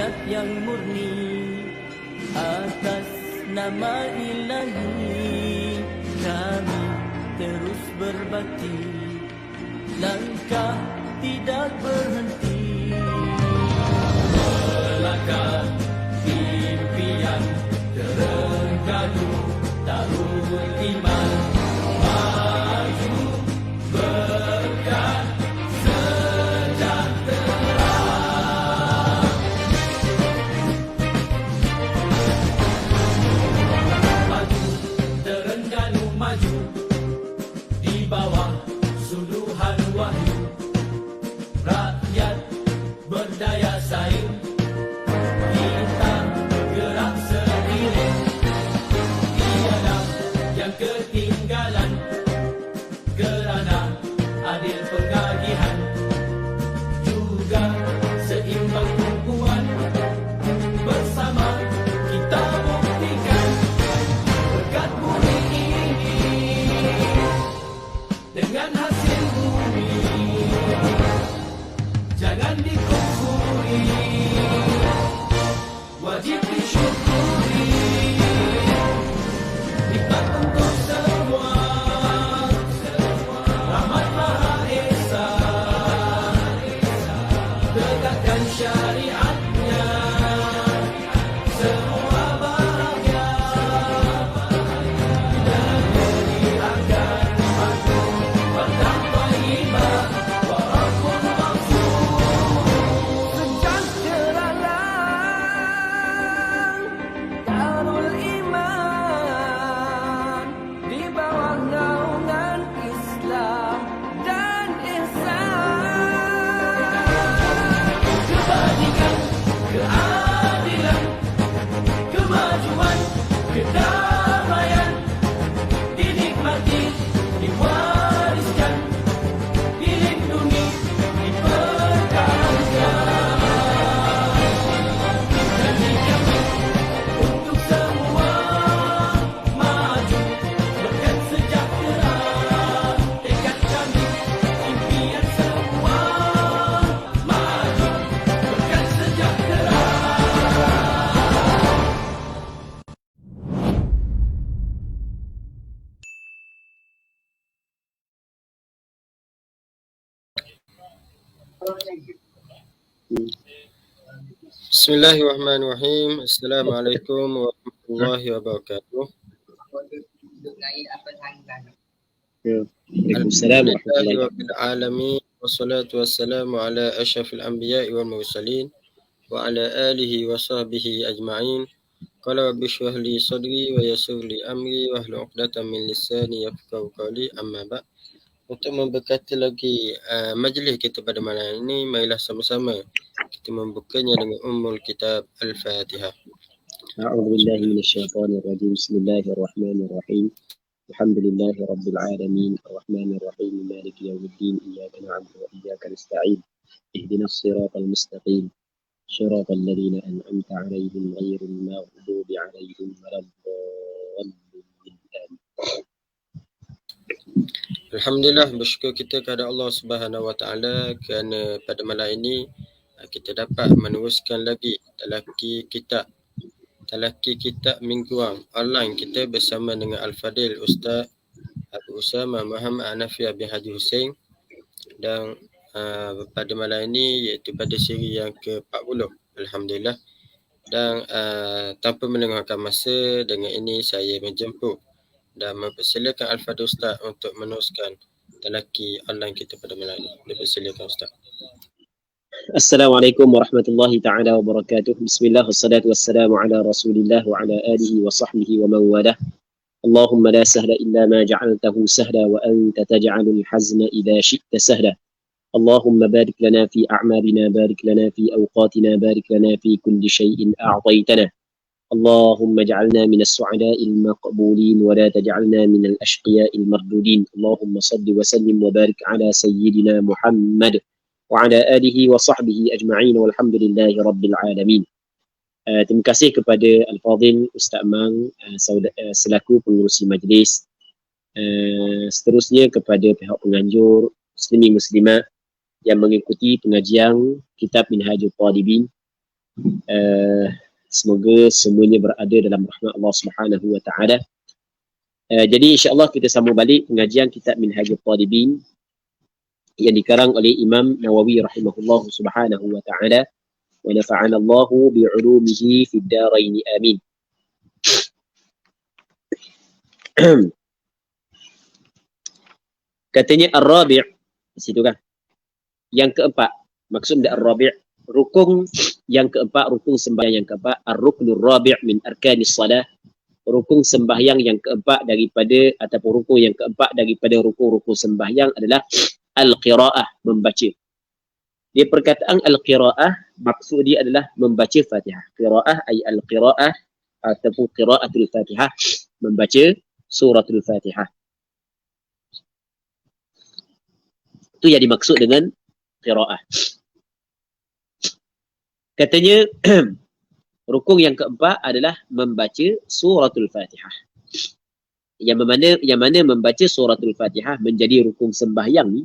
niat yang murni atas nama Ilahi, kami terus berbakti, langkah tidak berhenti. Melangkah impian Terengganu Darul Iman, maju berkat sejahtera. Maju Terengganu, maju di bawah suluhan wahyu, rakyat berdaya saing, kita gerak seiring, tiada yang ketinggalan, kerana adil pengagihan, juga seimbang tumpuan, bersama kita buktikan berkat bumi ini dengan hasil bumi, jangan dikufuri, wajib disyukuri, nikmat untuk semua, rahmat Maha Esa, tegakkan syariatnya, semua bahagia, negeri akan maju, bertanpa hibah, walaupun sejahteralah Darul Iman di bawah naungan Islam dan ihsan. Kebajikan, keadilan, kemajuan, kedamaian dinikmati, diwariskan, dilindungi, dipertahankan. Janji kami untuk semua, maju berkat sejahtera, tekad kami, impian semua, maju berkat sejahtera. Bismillahirrahmanirrahim. Assalamualaikum warahmatullahi wabarakatuh. Waalaikumsalam Alhamdulillahi warahmatullahi rabbil alamin, wassalatu wassalamu ala asyrafil anbiya'i wal mursalin wa ala alihi wa sahbihi ajma'in. Qala rabbi shrah li sadri wa yassir li amri wahlul 'uqdatam min lisani yafqahu qawli, amma ba'd. Untuk memberkati lagi majlis kita pada malam ini, marilah sama-sama kita membukanya dengan ummul kitab Al-Fatihah. أعوذ بالله من الشيطان الرجيم بسم الله الرحمن الرحيم الحمد لله رب العالمين الرحمن الرحيم مالك يوم الدين إياك نعبد وإياك نستعين اهدنا الصراط المستقيم صراط الذين أنعمت عليهم غير المغضوب عليهم ولا الضالين. Alhamdulillah, bersyukur kita kepada Allah Subhanahu Wa Taala kerana pada malam ini kita dapat meneruskan lagi talaki kitab mingguan online kita bersama dengan Al-Fadil Ustaz Abu Usama Muhammad Hanafi bin Haji Hussein, dan pada malam ini iaitu pada siri yang ke-40. Alhamdulillah. Dan tanpa melengahkan masa, dengan ini saya menjemput dan mempersilakan Al-Fadil Ustaz untuk meneruskan talaki online kita pada malam ini. Dipersilakan Ustaz. Assalamualaikum warahmatullahi ta'ala wabarakatuh. Bismillah wassalatu wassalamu ala rasulillah wa ala alihi wa sahbihi wa man walah. Allahumma la sahla illa ma ja'altahu sahla wa anta taj'alul hazna idha syi'ta sahla. Allahumma barik lana fi a'malina, barik lana fi awqatina, barik lana fi kulli syai'in a'taytana. Allahumma ja'alna minas su'ada'il maqbulin wa la taj'alna minal ashqiya'il mardudin. Allahumma salli wa sallim wa barik ala sayyidina Muhammad wa ala alihi wa sahbihi ajma'in walhamdulillahi rabbil alamin. Terima kasih kepada Al-Fadhil Ustaz Mang selaku pengurusi majlis. Seterusnya kepada pihak penganjur muslimin muslimat yang mengikuti pengajian kitab Minhajul Talibin Semoga semuanya berada dalam rahmat Allah Subhanahu wa taala. Jadi insya-Allah kita sambung balik pengajian kitab Minhajul Talibin yang dikarang oleh Imam Nawawi rahimahullah subhanahu wa ta'ala, wa nafa'ana Allahu bi'ulumihi fid darain amin. Katanya ar-rabi', di situ kan, yang keempat, maksud dari ar-rabi', rukun yang keempat, rukun sembahyang yang keempat, ar-ruknur rabi' min arkanis salah, rukun sembahyang yang keempat daripada, ataupun rukun yang keempat daripada rukun-rukun sembahyang adalah al-qira'ah, membaca. Dia perkataan al-qira'ah, maksud dia adalah membaca Fatihah. Qira'ah ay al-qira'ah ataupun qira'atul Fatihah, membaca suratul Fatihah. Itu yang dimaksud dengan qira'ah. Katanya rukun yang keempat adalah membaca suratul Fatihah. Yang mana membaca suratul Fatihah menjadi rukun sembahyang ni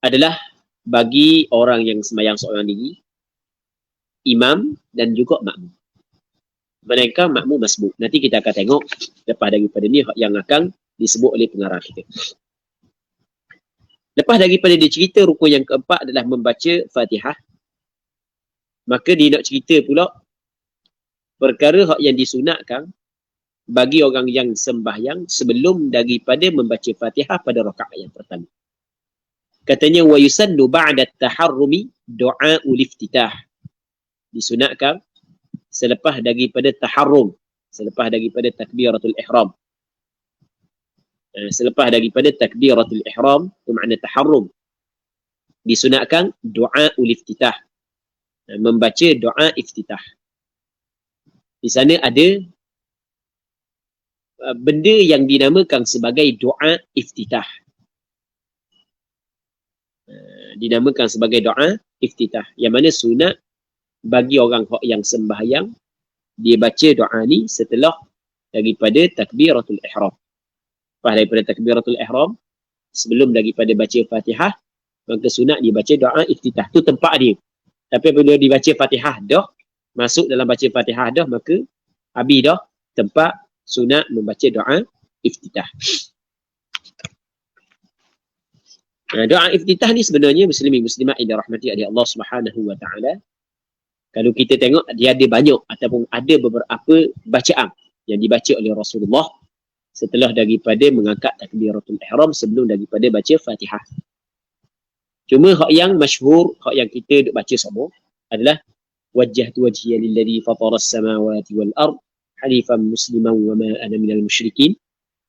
adalah bagi orang yang sembahyang seorang diri, imam dan juga makmum. Mereka makmum masbuk. Nanti kita akan tengok lepas daripada ni yang akan disebut oleh pengarang kita. Lepas daripada dia cerita rukun yang keempat adalah membaca Fatihah, maka dia nak cerita pula perkara yang disunatkan bagi orang yang sembahyang sebelum daripada membaca Fatihah pada rakaat yang pertama. Katanya wa yusannu ba'da at-taharrumi du'aul iftitah. Disunatkan selepas daripada taharrum, selepas daripada takbiratul ihram. Selepas daripada takbiratul ihram, itu makna taharrum. Disunatkan du'aul iftitah. Membaca doa iftitah. Di sana ada benda yang dinamakan sebagai doa iftitah. Dinamakan sebagai doa iftitah. Yang mana sunat bagi orang yang sembahyang, dia baca doa ni setelah daripada takbiratul ihram. Lepas daripada takbiratul ihram, sebelum daripada baca Fatihah, maka sunat dia baca doa iftitah. Tu tempat dia. Tapi bila dibaca Fatihah dah, masuk dalam baca Fatihah dah, maka habis dah tempat sunat membaca doa iftitah. Doa iftitah ni sebenarnya muslimin muslimat yang dirahmati oleh Allah Subhanahu wa taala. Kalau kita tengok dia ada banyak ataupun ada beberapa bacaan yang dibaca oleh Rasulullah setelah daripada mengangkat takbiratul ihram sebelum daripada baca Fatihah. Cuma hak yang masyhur, hak yang kita duk baca semua adalah wajjahtu wajhiya lilladzi fatara as-samawati wal ard hanifan musliman wa ma ana minal musyrikin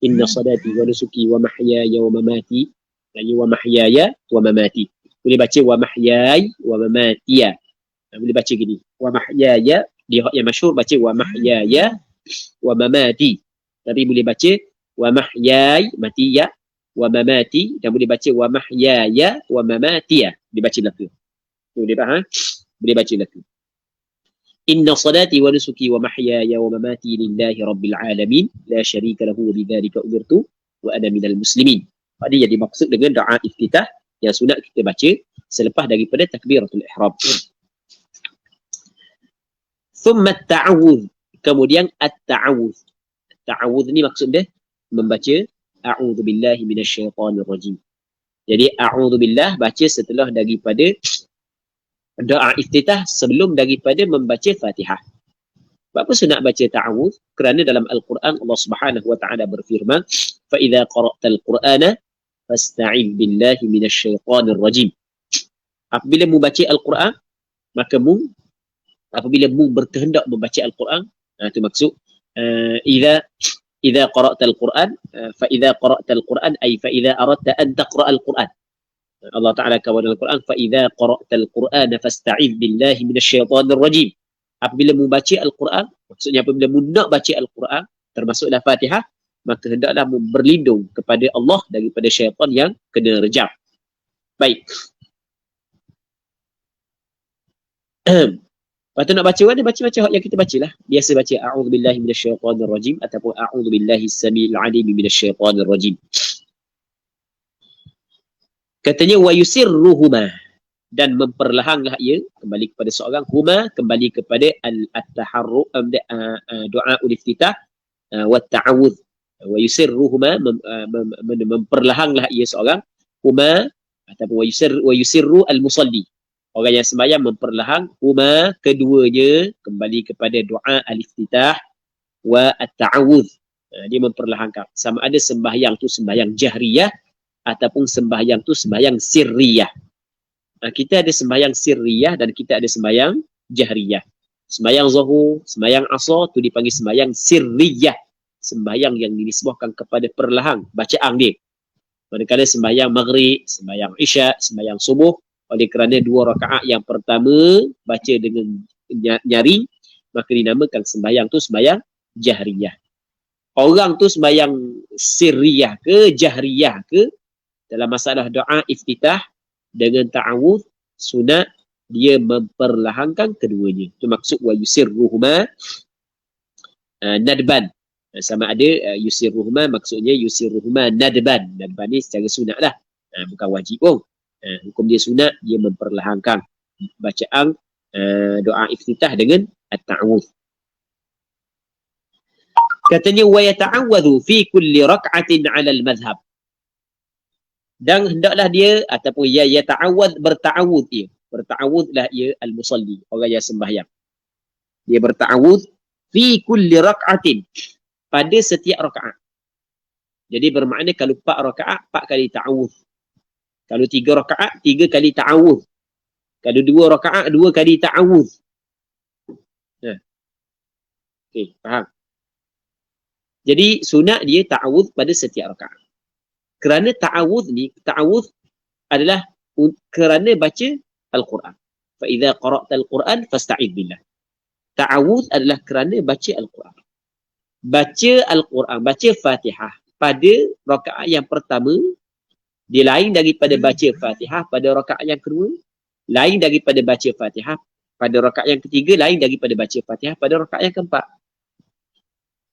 inna salati wa nusuki wa mahyaya wa mamati wa mahyaya wa mamati. Boleh baca wa mahyaya wa mamatiya. Boleh baca gini. Wa mahyaya, dia hak yang masyhur baca wa mahyaya wa mamati. Tapi boleh baca wa mahyaya matiya wa mamati, dan boleh baca wa mahyaya wa mamatiya. Boleh baca belaka. Boleh faham? Boleh baca belaka. Inna salati wa nusuki wa mahyaya wa mamati lillahi rabbil alamin la syarika lahu wa bidzalika umirtu wa ana minal muslimin. Ini yang dimaksud dengan doa iftitah yang sunat kita baca selepas daripada takbiratul ihram. Thumma at-ta'awudz, kemudian at-ta'awudz. Ta'awudz ni maksud dia membaca a'udzu billahi minasyaitonir rajim. Jadi a'udzu billah baca setelah daripada doa iftitah sebelum daripada membaca Fatihah. Apa sunat baca ta'awudz? Kerana dalam Al-Quran Allah Subhanahu wa taala berfirman, "Fa idza qara'tal Qur'ana fasta'idz billahi minasyaitonir rajim." Apabila mu baca Al-Quran, maka apabila mu berkehendak membaca Al-Quran, itu maksud idza qara'tal Qur'an fa idza qara'tal Qur'an ay fa idza aradta an taqra'al Qur'an. Allah Taala kata dalam Al-Quran, fa idza qara'tal Qur'ana fasta'idz billahi minasyaitonir rajim. Apabila mu baca Al-Quran, maksudnya apabila mu nak baca Al-Quran termasuklah Fatihah, maka hendaklah mu berlindung kepada Allah daripada syaitan yang kena rejam. Baik. Lepas tu nak baca mana? Baca macam yang kita bacalah. Biasa baca a'udzubillahi minasyaitonir rajim ataupun a'udzubillahi as-sami'il 'alim minasyaitonir rajim. Katanya wa yusirruhuma, dan memperlahanglah ia kembali kepada seorang, huma kembali kepada al-taharru doa ul-iftitah wa ta'awudz wa yusirruhuma memperlahanglah ia seorang, huma ataupun wa yusirru al-musalli, orang yang sembahyang memperlahang, huma keduanya kembali kepada doa al-iftitah wa at-ta'awudz. Dia memperlahangkan, sama ada sembahyang tu sembahyang jahriyah ataupun sembahyang tu sembahyang sirriyah. Kita ada sembahyang sirriyah dan kita ada sembahyang jahriyah. Sembahyang zuhur, sembahyang asar tu dipanggil sembahyang sirriyah, sembahyang yang dinisbahkan kepada perlahan bacaan dia. Manakala sembahyang maghrib, sembahyang isya, sembahyang subuh, oleh kerana 2 rakaat yang pertama baca dengan nyaring, maka dinamakan sembahyang tu sembahyang jahriyah. Orang tu sembahyang sirriyah ke jahriyah ke, dalam masalah doa iftitah dengan ta'awudz sunat dia memperlahankan keduanya. Itu maksud wa yusirruhuma nadban. Sama ada yusirruhuma maksudnya yusirruhuma nadban. Nadban ni secara sunat lah. Bukan wajib pun. Hukum dia sunat, dia memperlahankan bacaan doa iftitah dengan at-ta'awudz. Katanya wa yata'awwadhu fi kulli rak'atin 'ala al-madhhab. Dan hendaklah dia ataupun ya ta'awudz, berta'awudz dia. Berta'awudzlah ia al-musalli, orang yang sembahyang. Dia berta'awudz fi kulli rak'atin, pada setiap rakaat. Jadi bermakna kalau 4 rakaat 4 kali ta'awudz. Kalau 3 rakaat 3 kali ta'awudz. Kalau 2 rakaat 2 kali ta'awudz. Okey, faham? Jadi sunat dia ta'awudz pada setiap rakaat. Kerana ta'awudz ni, ta'awudz adalah kerana baca Al-Quran. Fa idza qara'ta al-Quran fasta'idz billah. Ta'awudz adalah kerana baca Al-Quran. Baca Al-Quran, baca Fatihah pada rakaat yang pertama, dia lain daripada baca Fatihah pada rakaat yang kedua, lain daripada baca Fatihah pada rakaat yang ketiga, lain daripada baca Fatihah pada rakaat yang keempat.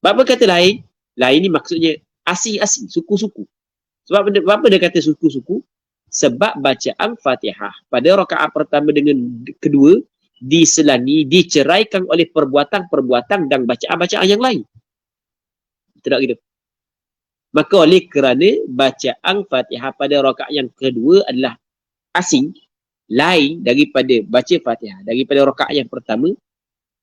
Apa kata lain? Lain ni maksudnya asing-asing, suku-suku. Sebab apa dia kata suku-suku? Sebab bacaan Fatihah pada rakaat pertama dengan kedua diselangi, diceraikan oleh perbuatan-perbuatan dan bacaan-bacaan yang lain. Tidak gitu. Maka oleh kerana bacaan Fatihah pada rakaat yang kedua adalah asing, lain daripada baca Fatihah daripada rakaat yang pertama,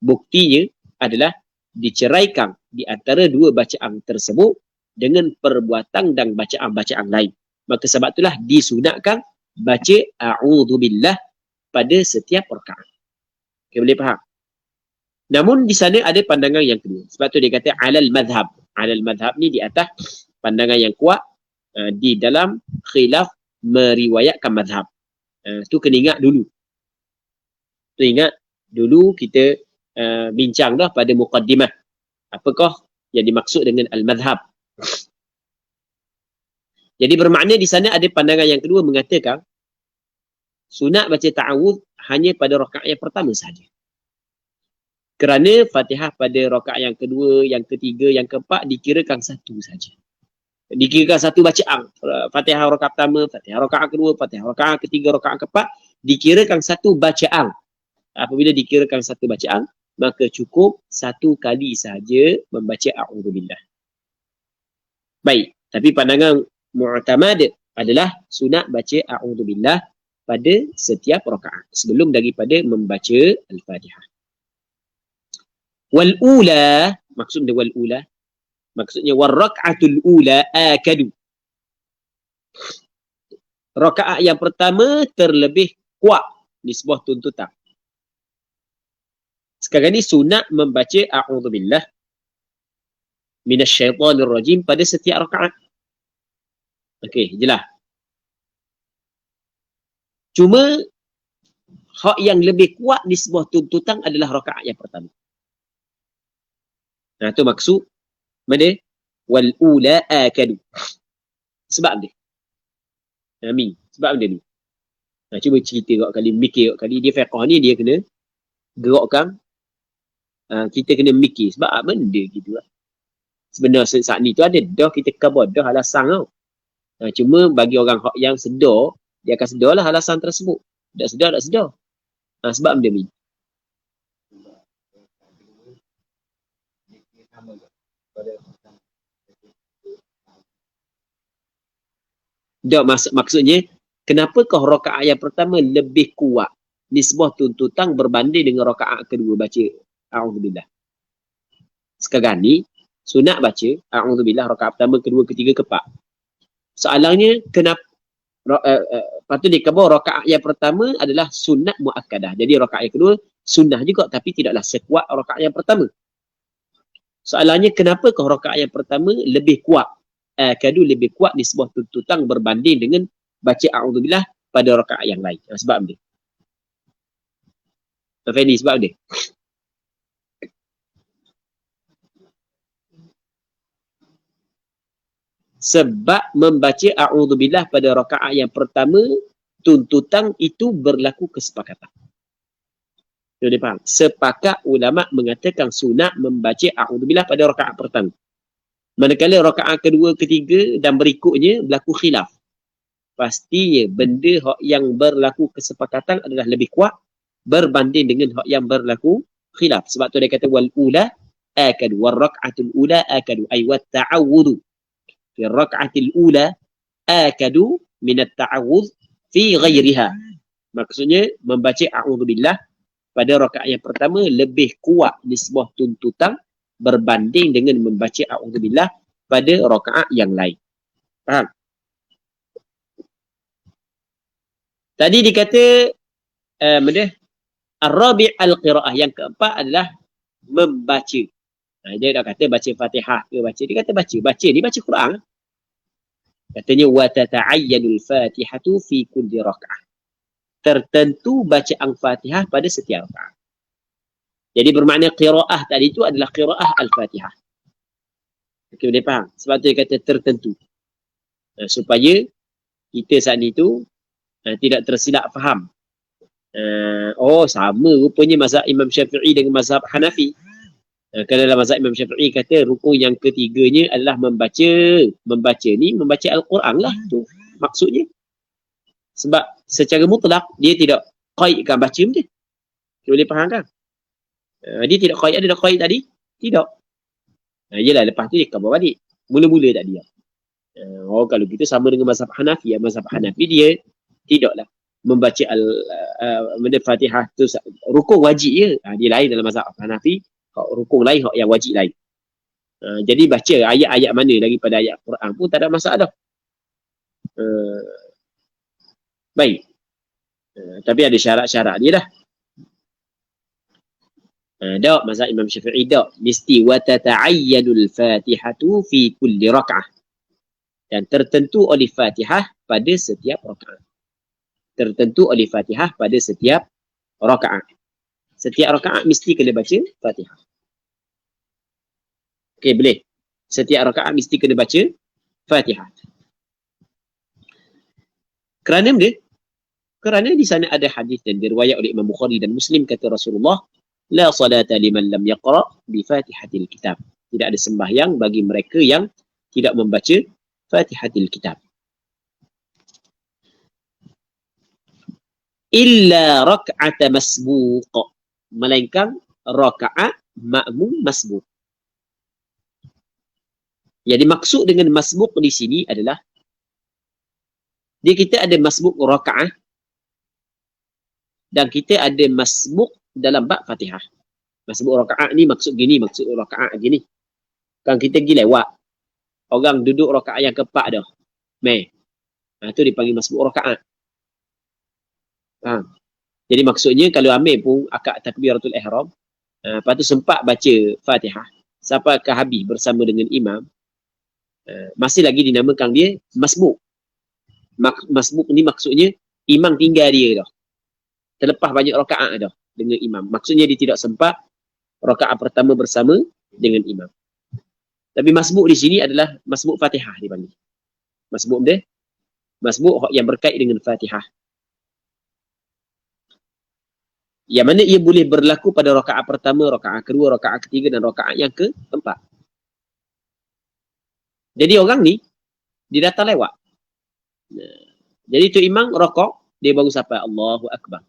buktinya adalah diceraikan di antara 2 bacaan tersebut dengan perbuatan dan bacaan-bacaan lain. Maka sebab itulah disunatkan baca a'udzubillah pada setiap rakaat. Okay, boleh faham? Namun di sana ada pandangan yang kedua. Sebab tu dia kata alal madhab. Alal madhab ni di atas pandangan yang kuat di dalam khilaf meriwayatkan madhab. Tu kena ingat dulu. Tu ingat dulu kita bincang dah pada muqaddimah. Apakah yang dimaksud dengan al-madhab? Jadi bermakna di sana ada pandangan yang kedua mengatakan sunat baca ta'awudz hanya pada rakaat yang pertama sahaja. Kerana Fatihah pada rakaat yang kedua, yang ketiga, yang keempat dikirakan satu saja. Dikirakan satu bacaan. Fatihah rakaat pertama, Fatihah rakaat kedua, Fatihah rakaat ketiga, rakaat keempat dikirakan satu bacaan. Apabila dikirakan satu bacaan, maka cukup 1 kali sahaja membaca a'udzubillah. Baik, tapi pandangan mu'tamad adalah sunat baca a'udzubillah pada setiap rakaat sebelum daripada membaca al-Fatihah. Wal ula, maksudnya wal ula, maksudnya war rak'atul ula akadu. Rakaat yang pertama terlebih kuat di sebuah tuntutan. Sekarang ni sunat membaca a'udzubillah minasyaitanir rajim pada setiap rakaat. Okey, jelas. Cuma hak yang lebih kuat di sebuah tuntutan adalah rakaat yang pertama. Nah, tu maksud mana? Wal ula akadu. Sebab dia. Amin. Sebab dia ni. Nah, cuba cerita kat kali, mikir kat kali. Dia fiqh ni dia kena gerakkan. Kita kena mikir. Sebab apa benda gitu lah. Sebenarnya saat ni tu ada dah kita khabar dah alasan tau. Cuma bagi orang yang sedar, dia akan sedar lah alasan tersebut. Tak sedar, tak sedar. Sebab dia ni. Maksudnya, kenapakah rakaat yang pertama lebih kuat nisbah tuntutan berbanding dengan rakaat kedua baca a'udzubillah. Sekarang ni sunat baca a'udzubillah rakaat pertama, kedua, ketiga, keempat. Soalannya kenapa patut dikatakan rakaat yang pertama adalah sunat muakkadah. Jadi rakaat yang kedua sunnah juga tapi tidaklah sekuat rakaat yang pertama. Soalannya kenapakah rakaat yang pertama lebih kuat? Kadu lebih kuat nisbah tuntutan berbanding dengan baca a'udzubillah pada rakaat yang lain. Sebab dia. Fendi, sebab dia. Sebab membaca a'udzubillah pada rakaat yang pertama, tuntutan itu berlaku kesepakatan. Dia faham? Sepakat ulama mengatakan sunat membaca a'udzubillah pada rakaat pertama. Manakala rakaat kedua, ketiga dan berikutnya berlaku khilaf. Pastinya benda yang berlaku kesepakatan adalah lebih kuat berbanding dengan hak yang berlaku khilaf. Sebab tu dia kata wal ula akadu, wal rak'atul ula akadu, ay wat ta'awudhu fi rak'atil ula akadu min at-ta'awudh fi ghairiha. Maksudnya membaca a'udzubillah pada rakaat yang pertama lebih kuat nisbah tuntutan berbanding dengan membaca a'udzubillah pada rakaat yang lain. Faham? Tadi dikata ar-rabi' al-qira'ah, yang keempat adalah membaca. Dia dah kata baca Fatihah ke baca. Dia kata baca. Baca ni baca Quran. Katanya wa tata'ayyanul Fatihatu fi kulli raka'ah. Tertentu bacaan Fatihah pada setiap rakaat. Jadi bermakna qira'ah tadi itu adalah qira'ah al-Fatihah. Okay, boleh faham? Sebab tu dia kata tertentu. Supaya kita saat ni tu tidak tersilap faham. Sama rupanya mazhab Imam Syafi'i dengan mazhab Hanafi. Kalau dalam mazhab Imam Syafi'i kata rukun yang ketiganya adalah membaca. Membaca ni membaca Al-Quran lah tu maksudnya. Sebab secara mutlak dia tidak qaidkan baca dia. Boleh faham kan? Dia tidak qaid, ada qaid tadi? Tidak. Yelah, lepas tu dia khabar balik. Mula-mula tak dia. Kalau kita sama dengan mazhab Hanafi, mazhab Hanafi dia tidaklah membaca Fatihah tu rukun wajib je. Dia lain dalam mazhab Hanafi, rukun lain, yang wajib lain. Jadi baca ayat-ayat mana daripada ayat Quran pun tak ada masalah. Baik. Tapi ada syarat-syarat dia dah. Tak, mazhab Imam Syafi'i tak. Mesti wa tata'ayyanul Fatihatu fi kulli raka'ah. Dan tertentu oleh Fatihah pada setiap rakaat. Tertentu oleh Fatihah pada setiap rakaat. Setiap rakaat mesti kena baca Fatihah. Okey, boleh. Setiap rakaat mesti kena baca Fatihah. Kerana dia? Kerana di sana ada hadis dan diriwayat oleh Imam Bukhari dan Muslim, kata Rasulullah, la salata liman lam yaqra bi Fatihatil Kitab. Tidak ada sembahyang bagi mereka yang tidak membaca Fatihatil Kitab. Illa rak'ata masbuq, melainkan rakaat makmum masbuq. Jadi maksud dengan masbuq di sini adalah kita ada masbuq rakaat dan kita ada masbuq dalam bab Fatihah. Masbuq rakaat ni maksud gini, maksud rakaat gini. Kan kita pergi lewat, orang duduk rakaat yang keempat dah. Itu dipanggil masbuq rakaat. Jadi maksudnya kalau ambil pun akad takbiratul ihram, lepas tu sempat baca Fatihah sampai ke habis bersama dengan imam, masih lagi dinamakan dia masbuq. Masbuq ni maksudnya imam tinggal dia dah. Terlepas banyak rakaat dah dengan imam. Maksudnya dia tidak sempat rakaat pertama bersama dengan imam. Tapi masbuq di sini adalah masbuq Fatihah dipanggil. Masbuq dia, masbuq yang berkait dengan Fatihah. Yang mana ia boleh berlaku pada rakaat pertama, rakaat kedua, rakaat ketiga dan rakaat yang keempat. Jadi orang ni dia datang lewat. Jadi tu imam rokok, dia baru sampai Allahu Akbar.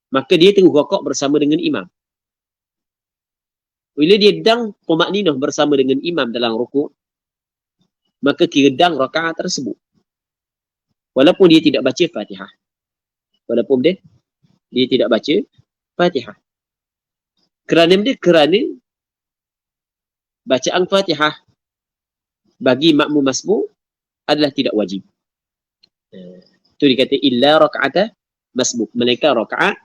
Maka dia terus rokok bersama dengan imam. Bila dia dang tumakninah bersama dengan imam dalam rukuk, maka kira dang rakaat tersebut. Walaupun dia tidak baca Fatihah. Walaupun dia tidak baca Fatihah. Kerana bacaan Fatihah bagi makmum masbuk adalah tidak wajib. Itu dikata illa raka'ata masbuk. Mereka rakaat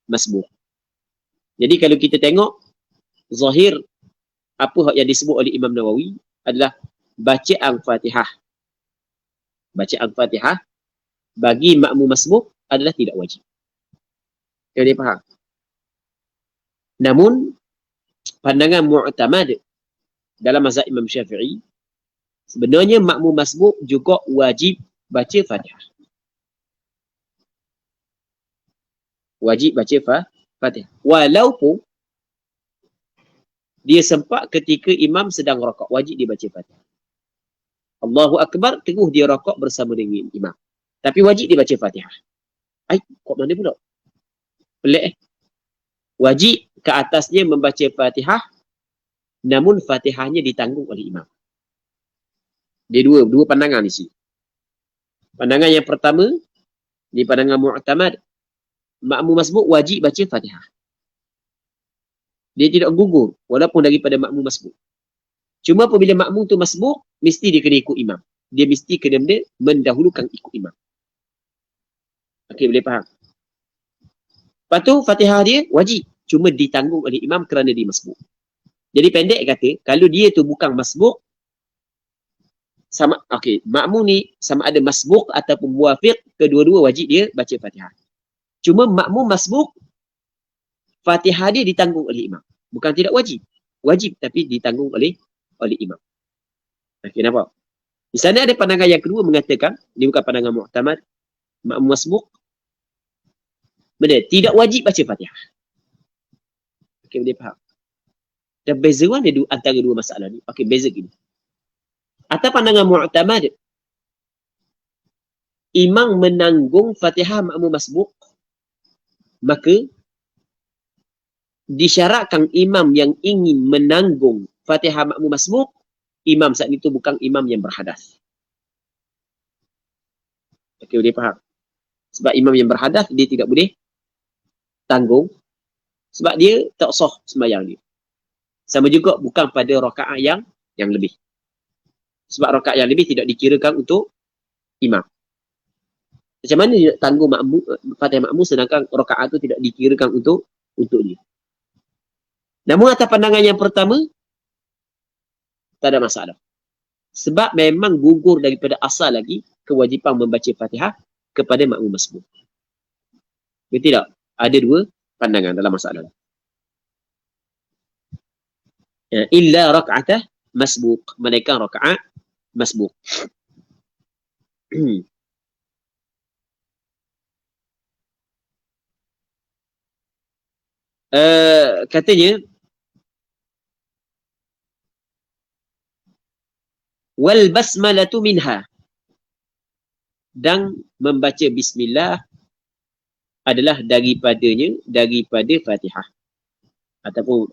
masbuk. Jadi kalau kita tengok zahir apa yang disebut oleh Imam Nawawi adalah bacaan Fatihah. Bacaan Fatihah bagi makmum masbuk adalah tidak wajib. Kalau dia faham. Namun pandangan mu'tamad dalam mazhab Imam Syafi'i, sebenarnya makmum masbuk juga wajib baca Fatihah. Wajib baca Fatihah. Walaupun dia sempat ketika imam sedang rakaat, wajib dia baca Fatihah. Allahu Akbar, terus dia rakaat bersama dengan imam. Tapi wajib dia baca Fatihah. Kok mana pula? Pelik Wajib ke atasnya membaca Fatihah, namun Fatihahnya ditanggung oleh imam. Dia dua pandangan di sini. Pandangan yang pertama, di pandangan mu'tamad, makmum masbuk wajib baca Fatihah. Dia tidak gugur walaupun daripada makmum masbuk. Cuma apabila makmum tu masbuk, mesti dia kena ikut imam. Dia mesti kena mendahulukan ikut imam. Okey, boleh faham? Lepas tu Fatihah dia wajib, cuma ditanggung oleh imam kerana dia masbuk. Jadi pendek kata, kalau dia tu bukan masbuk, makmum ni sama ada masbuk ataupun muwafiq, kedua-dua wajib dia baca Fatihah. Cuma makmum masbuk, Fatihah dia ditanggung oleh imam. Bukan tidak wajib. Wajib tapi ditanggung oleh imam. Okey, nampak? Di sana ada pandangan yang kedua mengatakan, ini bukan pandangan mu'tamad, makmum masbuk tidak wajib baca Fatihah. Okey, boleh faham? Dan beza mana antara dua masalah ni? Okey, beza gini. Atas pandangan mu'tamad, imam menanggung Fatihah makmum masbuk, maka disyaratkan imam yang ingin menanggung Fatihah makmum masbuk, imam saat itu bukan imam yang berhadas. Okey, boleh faham? Sebab imam yang berhadas, dia tidak boleh tanggung sebab dia tak sah sembahyang dia. Sama juga bukan pada rakaat yang lebih. Sebab rakaat yang lebih tidak dikirakan untuk imam. Macam mana dia tanggung Fatihah makmum sedangkan rakaat itu tidak dikirakan untuk dia. Namun atas pandangan yang pertama, tak ada masalah. Sebab memang gugur daripada asal lagi kewajipan membaca Fatihah kepada makmum masbuk. Betul tak? Ada dua pandangan dalam masalah. Illa raka'atah masbuk. Mereka rakaat masbuk. Katanya, wal basmalatu minha, dan membaca bismillah adalah daripada Fatihah ataupun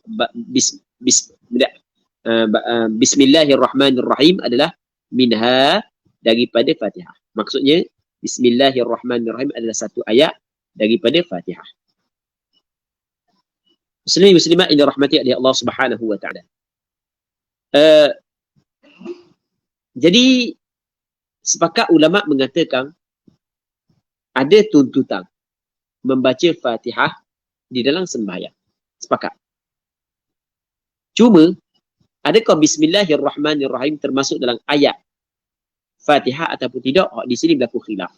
bismillahirrahmanirrahim adalah minha, daripada Fatihah. Maksudnya bismillahirrahmanirrahim adalah satu ayat daripada Fatihah. Muslimin muslimat yang dirahmati oleh Allah Subhanahu wa taala. Jadi sepakat ulama mengatakan ada tuntutan membaca Fatihah di dalam sembahyang. Sepakat. Cuma adakah bismillahirrahmanirrahim termasuk dalam ayat Fatihah ataupun tidak? Di sini berlaku khilaf.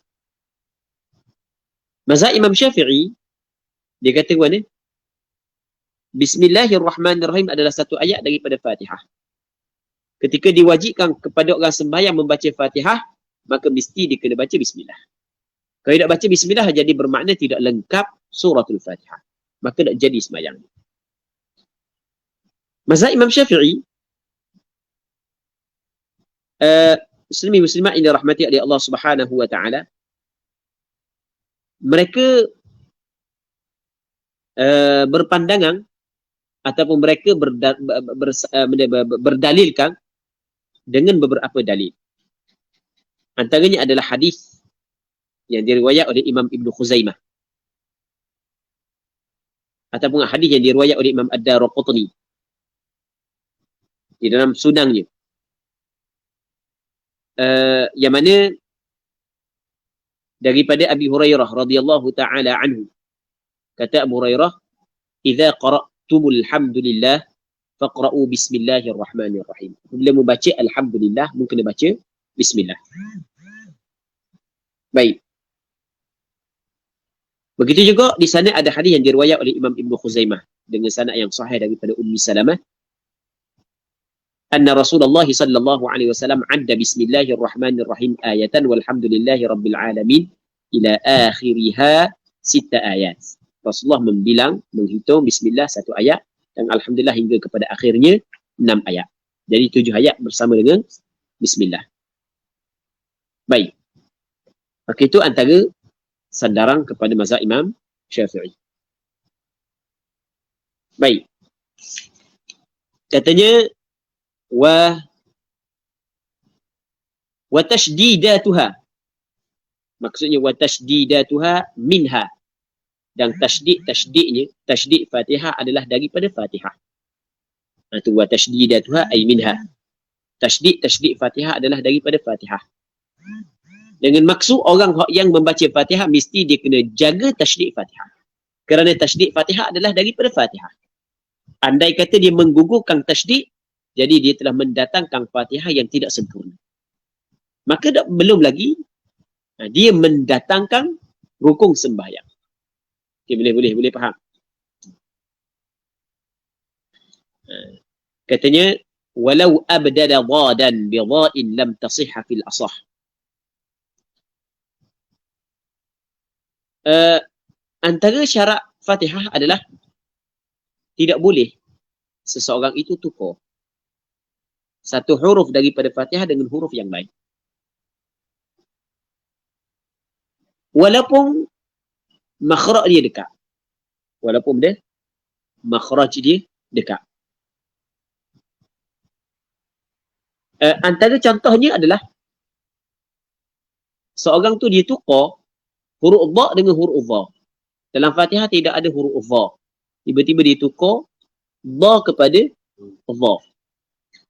Mazhab Imam Syafi'i, dia kata mana? Bismillahirrahmanirrahim adalah satu ayat daripada Fatihah. Ketika diwajibkan kepada orang sembahyang membaca Fatihah, maka mesti dia kena baca bismillah. Kalau tidak baca bismillah, jadi bermakna tidak lengkap suratul Fatihah. Maka tak jadi sembahyang. Mazhab Imam Syafi'i, muslimin muslimat yang dirahmati oleh Allah Subhanahu wa taala, mereka berpandangan ataupun mereka berdalilkan dengan beberapa dalil. Antaranya adalah hadis yang diriwayat oleh Imam Ibn Khuzaimah ataupun hadis yang diriwayat oleh Imam Ad-Darqutni di dalam sunannya, yang mana daripada Abi Hurairah radhiyallahu taala anhu, kata Abu Hurairah, "Idza qara'tumul hamdulillah faqra'u bismillahirrahmanirrahim." Bila membaca alhamdulillah, mungkin kena baca bismillah. Baik. Begitu juga di sana ada hadis yang diriwayat oleh Imam Ibn Khuzaimah dengan sanad yang sahih daripada Ummi Salamah, anna Rasulullah sallallahu alaihi wasallam adda bismillahirrahmanirrahim ayatan walhamdulillahi rabbil alamin ila akhiriha 6 ayat. Rasulullah menghitung bismillah 1 ayat dan alhamdulillah hingga kepada akhirnya 6 ayat. Jadi 7 ayat bersama dengan bismillah. Baik. Maka itu antara sandaran kepada mazhab Imam Syafi'i. Baik. Katanya wa tashdidatuha. Maksudnya wa tashdidatuha minha. Dan tasydidnya, tasydid Fatihah adalah daripada Fatihah. Itu wa tashdidatuha ay minha. Tasydid Fatihah adalah daripada Fatihah. Dengan maksud orang yang membaca Fatihah mesti dia kena jaga tasydid Fatihah. Kerana tasydid Fatihah adalah daripada Fatihah. Andai kata dia menggugurkan tasydid, jadi dia telah mendatangkan Fatihah yang tidak sempurna. Maka belum lagi dia mendatangkan rukun sembahyang. Okay, boleh faham. Katanya walau abdada dhadan bi dha'in lam tasihha fil asah. Antara syarat Fatihah adalah tidak boleh seseorang itu tukar satu huruf daripada Fatihah dengan huruf yang lain. Walaupun makhraj dia dekat. Walaupun dia makhraj dia dekat. Antara contohnya adalah seorang tu dia tukar huruf dha dengan huruf dha. Dalam Fatihah tidak ada huruf dha. Tiba-tiba dia tukar dha kepada dha.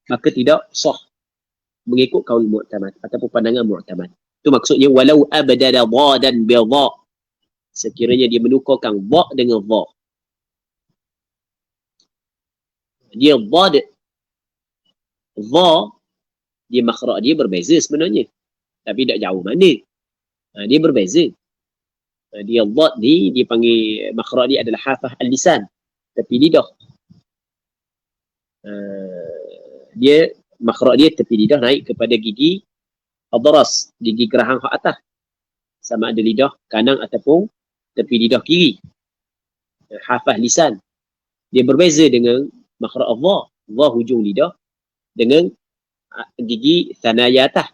Maka tidak sah mengikut kaul mu'tamad ataupun pandangan mu'tamad. Itu maksudnya walau abdada dhadan bi dha. Sekiranya dia menukarkan dha dengan dha. Dia dha dia makhraj dia berbeza sebenarnya. Tapi tak jauh mana. Dia berbeza. Dia dha ni dia panggil makhraj dia adalah hafah al-lisan, tepi lidah. Dia makhraj dia tepi lidah naik kepada gigi adras, gigi gerahang hak atas. Sama ada lidah kanan ataupun tepi lidah kiri. Hafah lisan. Dia berbeza dengan makhraj dha. Dha hujung lidah dengan gigi thanaya atas.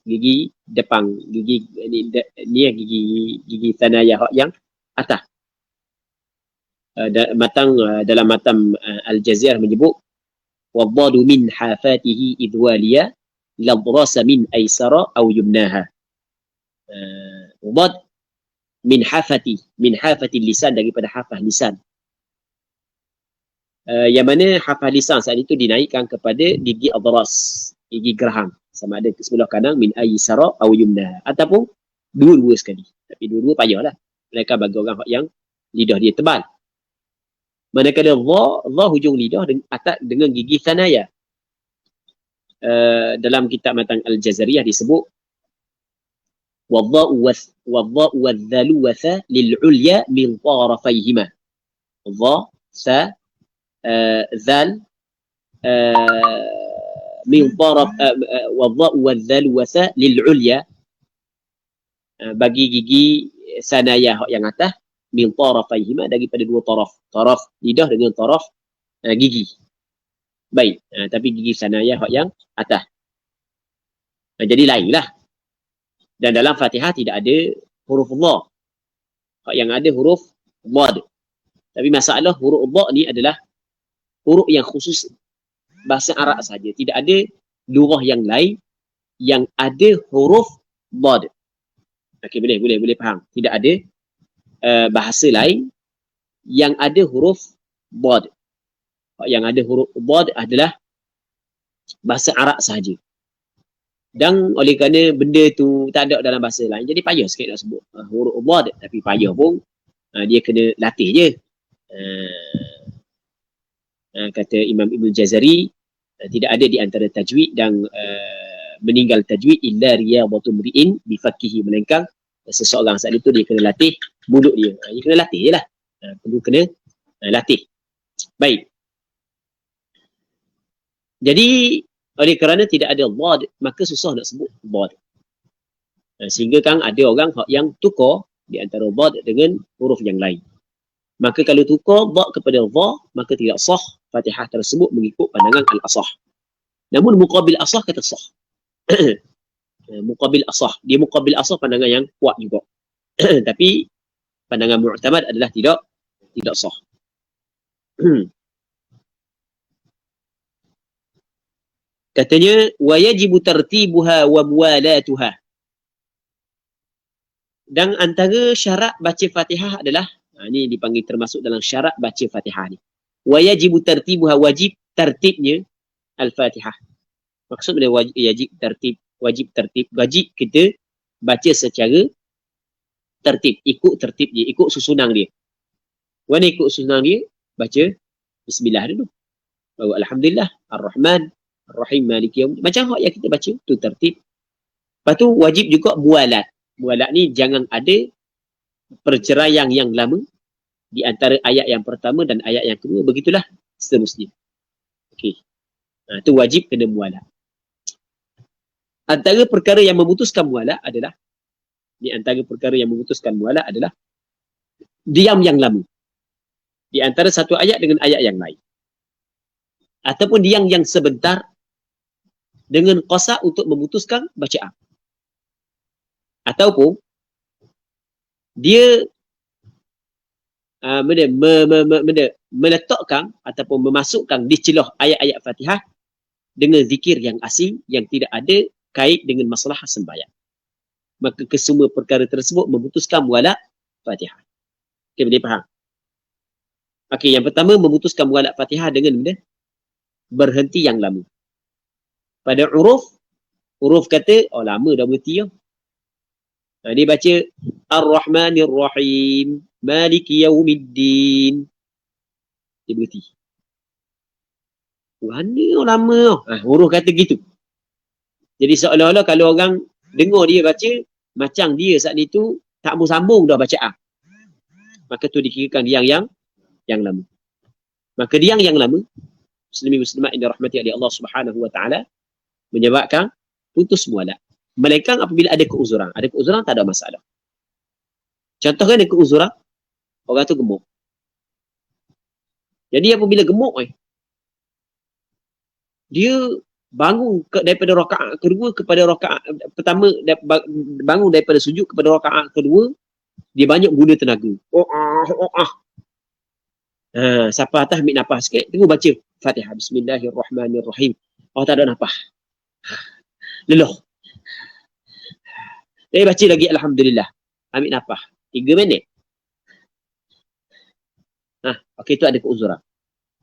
Gigi depan, gigi ni gigi thanaya hak yang atas. Dalam matam Al-Jazir menyebut wadhadu min hafatihi idwaliya ladrasa min aysara aw yumnaha. Wadhad min hafati lisan, daripada hafah lisan. Yang mana hafah lisan saat itu dinaikkan kepada gigi adras, gigi gerahang, sama ada ke sebelah kanan min aysara aw yumnaha, ataupun dua-dua sekali. Tapi dua-dua payahlah. Mereka bagi orang yang lidah dia tebal. Manakala dha hujung lidah dengan gigi thanaya. Dalam kitab matan Al-Jazariyah disebut wadha'u wadh-dhalu watha lil-'ulya min tarafayhima. Dha, sa, dhal min taraf wadha'u wadh-dhalu watha lil-'ulya, bagi gigi sanaya yang atas, min tarafayhima, daripada dua taraf. Taraf lidah dengan taraf gigi. Baik, tapi gigi sanaya yang atas. Jadi lainlah. Dan dalam Fatihah tidak ada huruf dha. yang ada huruf dhad. Tapi masalah huruf dhad ni adalah huruf yang khusus bahasa Arab saja. Tidak ada lugah yang lain yang ada huruf dhad. Okey, boleh faham. Tidak ada bahasa lain yang ada huruf dhad. Yang ada huruf dhad adalah bahasa Arab sahaja. Dan oleh kerana benda tu tak ada dalam bahasa lain, jadi payah sikit nak sebut huruf dhad. Tapi payah pun dia kena latih je. Kata Imam Ibn Jazari, tidak ada di antara tajwid dan meninggal tajwid illa riyadatu mri'in bifakihi, melainkan seseorang saat itu dia kena latih mulut dia. Dia kena latih je lah. Perlu kena latih. Baik. Jadi oleh kerana tidak ada dhad, maka susah nak sebut dhad. Sehingga kan ada orang yang tukar di antara dhad dengan huruf yang lain. Maka kalau tukar dhad kepada dha, maka tidak sah Fatihah tersebut mengikut pandangan al-asah. Namun muqabil asah kata sah. Muqabil asah. Dia muqabil asah pandangan yang kuat juga. Tapi pandangan mu'tamad adalah tidak sah. Katanya wa yajibu tartibuha wa muwalatuha. Dan antara syarat baca Fatihah adalah ini dipanggil termasuk dalam syarat baca Fatihah ni. Wa yajibu tartibuha, wajib tertibnya al-Fatihah. Maksud dia wajib tertib, wajib kita baca secara tertib, ikut tertib dia, ikut susunan dia. Mana ikut susunan dia? Baca bismillah dulu. Baru alhamdulillah, ar-Rahman, ar-Rahim, Maliki Yaumid. Macam hak yang kita baca tu tertib. Lepas tu wajib juga mualat. Mualat ni jangan ada perceraian yang lama di antara ayat yang pertama dan ayat yang kedua, begitulah seterusnya. Okey. Tu wajib kena mualat. Antara perkara yang memutuskan mualat adalah diam yang lama di antara satu ayat dengan ayat yang lain, ataupun diam yang sebentar dengan qasar untuk memutuskan bacaan, ataupun dia meletakkan ataupun memasukkan di celah ayat-ayat Fatihah dengan zikir yang asing yang tidak ada kait dengan masalah sembahyang. Maka kesemua perkara tersebut memutuskan mualat Fatihah. Okey, boleh faham? Okey, yang pertama memutuskan mualat Fatihah dengan benda berhenti yang lama. Pada huruf kata, lama dah berhenti ya. Dia baca Ar-Rahmanir Rahim, Maliki Yaumiddin. Dia berhenti. Mana lama? Huruf kata gitu. Jadi seolah-olah kalau orang dengar dia baca, macam dia saat itu tak sambung dah bacaan. Maka tu dikirakan dia yang lama. Maka dia yang lama, muslimin-muslimat yang dirahmati oleh Allah Subhanahu wa taala, menyebabkan putus mualat. Melainkan apabila ada keuzuran. Ada keuzuran tak ada masalah. Contohnya ada keuzuran, orang tu gemuk. Jadi apabila gemuk dia bangun daripada rakaat kedua kepada rakaat pertama, bangun daripada sujud kepada rakaat kedua, dia banyak guna tenaga. Siapa atas ambil nafas sikit, tengok baca Fatihah, Bismillahirrahmanirrahim. Tak ada nafas. Leluh. Dia baca lagi Alhamdulillah. Ambil nafas. 3 minit. Okey, tu ada keuzuran.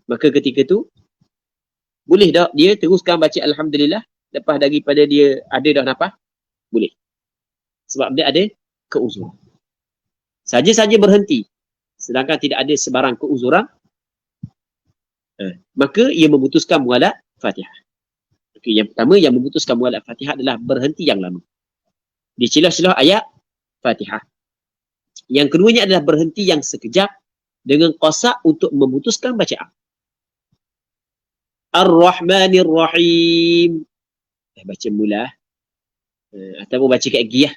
Maka ketika tu, boleh tak dia teruskan baca Alhamdulillah lepas daripada dia ada dah nafas? Boleh. Sebab dia ada keuzuran. Saja-saja berhenti. Sedangkan tidak ada sebarang keuzuran, maka ia memutuskan mualat Fatihah. Okey, yang pertama yang memutuskan mualat Fatihah adalah berhenti yang lama di celah-celah ayat Fatihah. Yang keduanya adalah berhenti yang sekejap dengan qasar untuk memutuskan bacaan. Ar-Rahmanir Rahim. Baca mula. Ataupun baca kat giyah.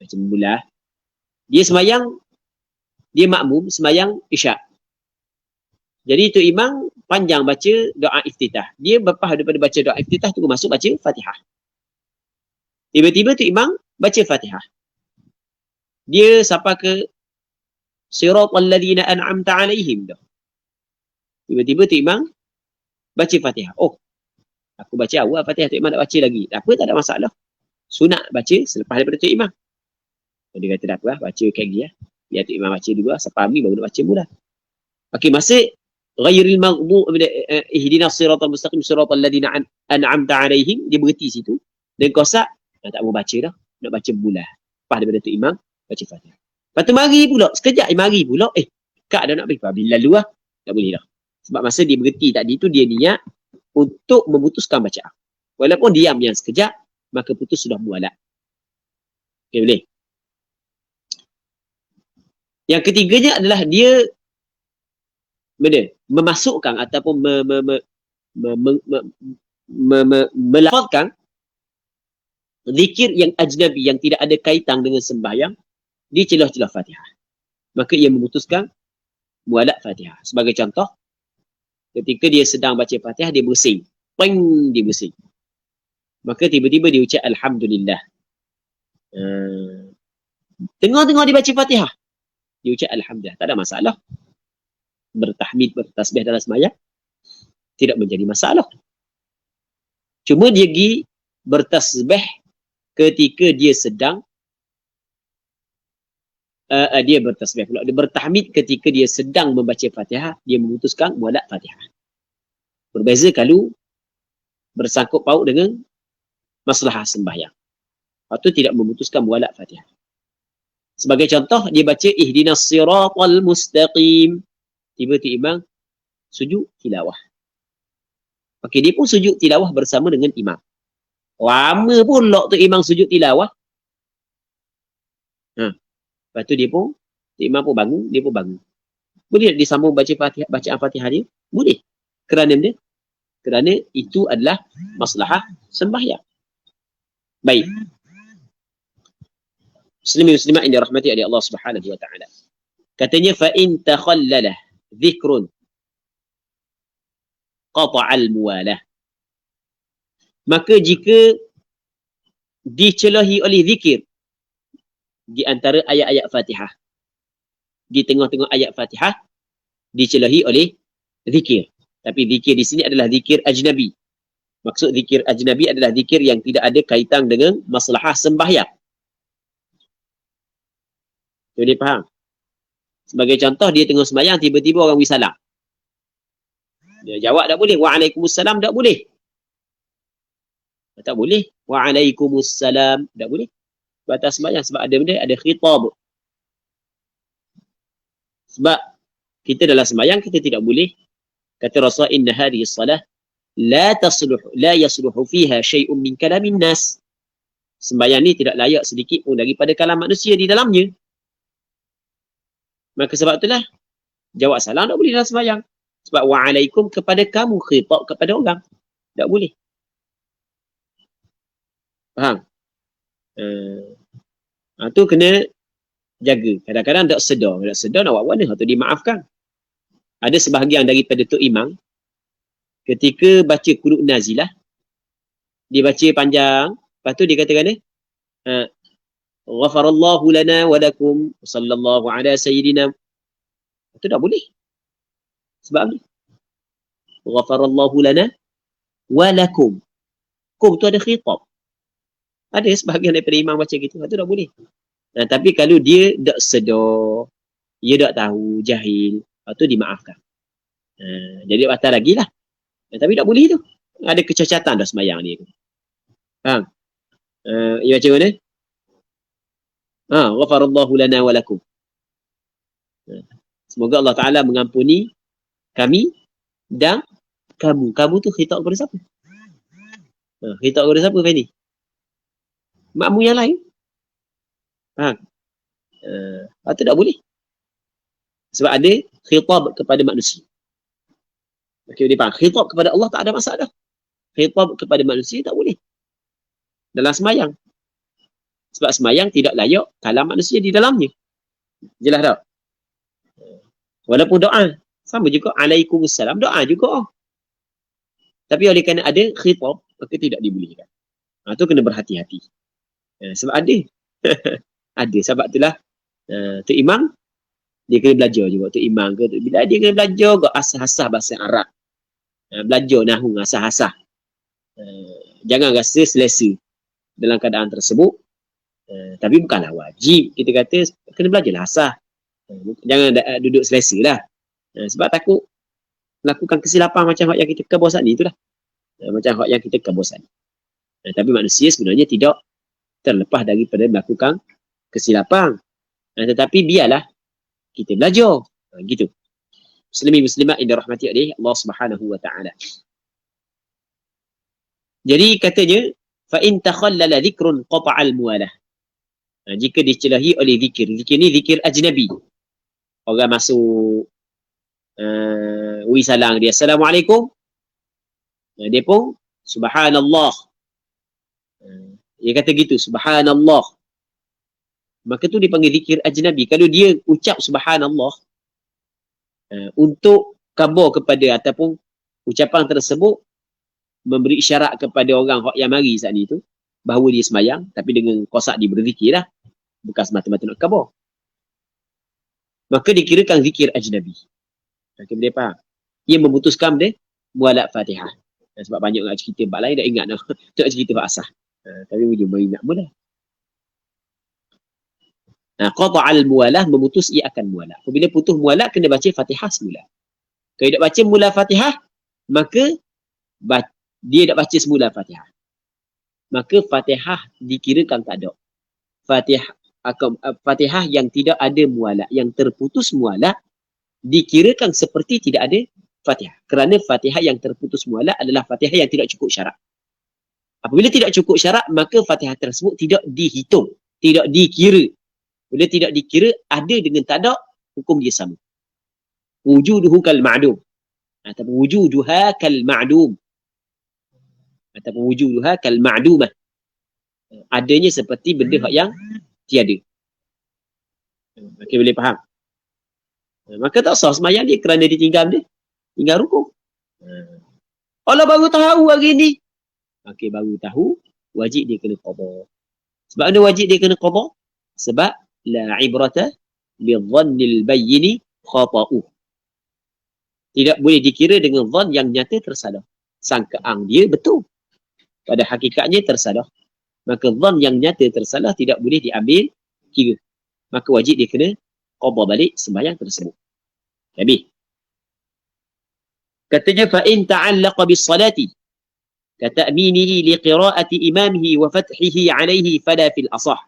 Baca mula. Dia semayang, dia makmum semayang isyak. Jadi tu imam panjang baca doa iftitah. Dia lepas daripada baca doa iftitah tu masuk baca Fatihah. Tiba-tiba tu imam baca Fatihah. Dia sampai ke siratal ladzina an'amta alaihim dah. Tiba-tiba Tok Imam baca Fatihah. Oh, aku baca awal Fatihah, Tok Imam nak baca lagi. Tak apa, tak ada masalah. Sunat baca selepas daripada Tok Imam. Dia kata tak apa lah, baca kayak dia. Biar Tok Imam baca dulu lah, sampai habis baru nak baca mula. Okey, masa ghairil maghdub ihdinas siratal mustaqim siratal ladzina an'amta alaihim, dia berhenti situ. Dan kosak, tak mau baca dah. Nak baca mula. Lepas daripada Tok Imam baca Fatihah. Lepas tu mari pula, sekejap mari pula. Kak dah nak pergi. Bila lalu lah, tak boleh dah. Sebab masa dia berhenti tadi tu, dia niat untuk memutuskan bacaan. Walaupun diam yang sekejap, maka putus sudah mualaf. Okey, boleh. Yang ketiganya adalah dia memasukkan ataupun melafazkan zikir yang ajnabi, yang tidak ada kaitan dengan sembahyang di celah-celah Fatihah. Maka ia memutuskan mualaf Fatihah. Sebagai contoh, ketika dia sedang baca Fatihah, dia bersing. Peng, dia bersing. Maka tiba-tiba dia ucap Alhamdulillah. Tengah-tengah dia baca Fatihah, dia ucap Alhamdulillah. Tak ada masalah. Bertahmid, bertasbih dalam sembahyang tidak menjadi masalah. Cuma dia pergi bertasbih ketika dia sedang dia bertasbih pula. Dia bertahmid ketika dia sedang membaca Fatihah, dia memutuskan mualaf Fatihah. Berbeza kalau bersangkut paut dengan masalah sembahyang. Lepas tu tidak memutuskan mualaf Fatihah. Sebagai contoh, dia baca ihdinas siratal mustaqim. Tiba-tiba imam sujud tilawah. Okey, dia pun sujud tilawah bersama dengan imam. Lama pula tu imam sujud tilawah. Lepas tu imam pun bangun, dia pun bangun. Boleh disambung baca Fatihah, bacaan Fatihah dia? Boleh. Kerana itu adalah maslahah sembahyang. Baik. Muslimin muslimat yang dirahmati oleh Allah Subhanahu wa taala. Katanya fa in takhallalah dhikrun qata'al muwalah. Maka jika dicelahi oleh zikir di antara ayat-ayat Fatihah, di tengah-tengah ayat Fatihah dicelahi oleh zikir. Tapi zikir di sini adalah zikir ajnabi. Maksud zikir ajnabi adalah zikir yang tidak ada kaitan dengan maslahah sembahyang. Boleh faham? Sebagai contoh, dia tengah sembahyang, tiba-tiba orang beri salam. Dia jawab tak boleh. Waalaikumsalam tak boleh. Tak boleh. Waalaikumsalam tak boleh. Batas sembahyang. Sebab ada benda, ada khitab. Sebab kita dalam sembahyang, kita tidak boleh. Kata Rasulullah, inna hadhihi salah la yasluhu fiha syai'un min kalamin nas. Sembahyang ni tidak layak sedikit pun daripada kalam manusia di dalamnya. Maka sebab itulah jawab salam tak boleh dalam sembahyang. Sebab wa'alaikum kepada kamu, khitab kepada orang. Tak boleh. Faham? Itu kena jaga. Kadang-kadang tak sedar. Tak sedar nak buat mana atau dimaafkan. Ada sebahagian daripada Tok Imam ketika baca qunut nazilah, dia baca panjang, lepas tu dia katakan ghafarallahu lana wa lakum sallallahu ala sayyidina. Itu tak boleh. Sebab ni ghafarallahu lana wa lakum. Kum tu ada khitab. Ada sebahagian daripada imam baca gitu. Itu tak boleh. Tapi kalau dia tak sedar, dia tak tahu, jahil, itu dimaafkan. Jadi batal lagi lah. Tapi tak boleh tu. Ada kecacatan dah sembahyang dia. Faham? Ia macam mana? Ghafarallahu lana wa lakum. Semoga Allah Ta'ala mengampuni kami dan kamu. Kamu tu khitab kepada siapa? Khitab kepada siapa, Fanny? Makmu yang lain. Itu tak boleh. Sebab ada khitab kepada manusia. Okey, dia faham. Khitab kepada Allah tak ada masalah. Khitab kepada manusia tak boleh. Dalam sembahyang. Sebab sembahyang tidak layak kalam manusia di dalamnya. Jelas tak? Walaupun doa. Sama juga. Alaikumussalam. Doa juga. Tapi oleh kerana ada khitab, maka tidak dibolehkan. Itu kena berhati-hati. Sebab ada. Ada. Sebab itulah Tok Imam Dia kena belajar juga untuk imam ke. Bila dia kena belajar juga asas-asas bahasa Arab. Belajar nahu asas-asas. Jangan rasa selesa dalam keadaan tersebut. Tapi bukanlah wajib. Kita kata kena belajarlah asas. Jangan duduk selesa lah. Sebab takut melakukan kesilapan macam hak yang kita kebosan ni itulah. Macam hak yang kita kebosan. Tapi manusia sebenarnya tidak terlepas daripada melakukan kesilapan. Tetapi biarlah kita belajar. Gitu. Muslimin muslimat yang dirahmati oleh Allah Subhanahu wa taala. Jadi katanya fa in takhallala dhikrun qata'al muwalah. Jika dicelahi oleh zikir. Zikir ni zikir ajnabi. Orang masuk salam dia assalamualaikum. Dia pun subhanallah. Dia kata gitu subhanallah. Maka tu dipanggil zikir ajnabi. Kalau dia ucap subhanallah untuk khabar kepada ataupun ucapan tersebut memberi isyarat kepada orang yang mari saat ni tu bahawa dia sembahyang, tapi dengan kosak dia berzikir lah, bukan semata-mata nak khabar, maka dikirakan zikir ajnabi. Okay, boleh faham? Ia memutuskan dia mualat Fatihah. Sebab banyak nak cerita bab lain dah ingat dah. Tak cerita bab asah. Tapi ujung mari nak mula. Qata'al muwalah, memutus ia akan mualah. Apabila putus mualah kena baca Fatihah semula. Kalau tidak baca mula Fatihah, maka dia tak baca semula Fatihah. Maka Fatihah dikirakan tak ada. Fatihah yang tidak ada mualah, yang terputus mualah, dikirakan seperti tidak ada Fatihah. Kerana Fatihah yang terputus mualah adalah Fatihah yang tidak cukup syarat. Apabila tidak cukup syarat, maka Fatihah tersebut tidak dihitung, tidak dikira. Bila tidak dikira, ada dengan tak ada, hukum dia sama. Wujuduhu kal ma'dum. Ataupun wujuduha kal ma'dum. Ataupun wujuduha kal ma'dumah. Adanya seperti benda yang tiada. Okey, boleh faham? Maka tak sah sembahyang dia kerana dia tinggal rukuk. Allah baru tahu hari ni. Okey, baru tahu, wajib dia kena qada. Sebab mana wajib dia kena qada? Sebab la ibrata bi dhannil bayyin khata'u. Tidak boleh dikira dengan dhann yang nyata tersalah. Sangkaan dia betul, pada hakikatnya tersalah. Maka dhann yang nyata tersalah tidak boleh diambil kira. Maka wajib dia kena qada balik sembahyang tersebut. Habis. Katanya fa in ta'allaqa bis salati kata'minihi liqira'ati imamihi wa fathihi 'alayhi fala fil asah.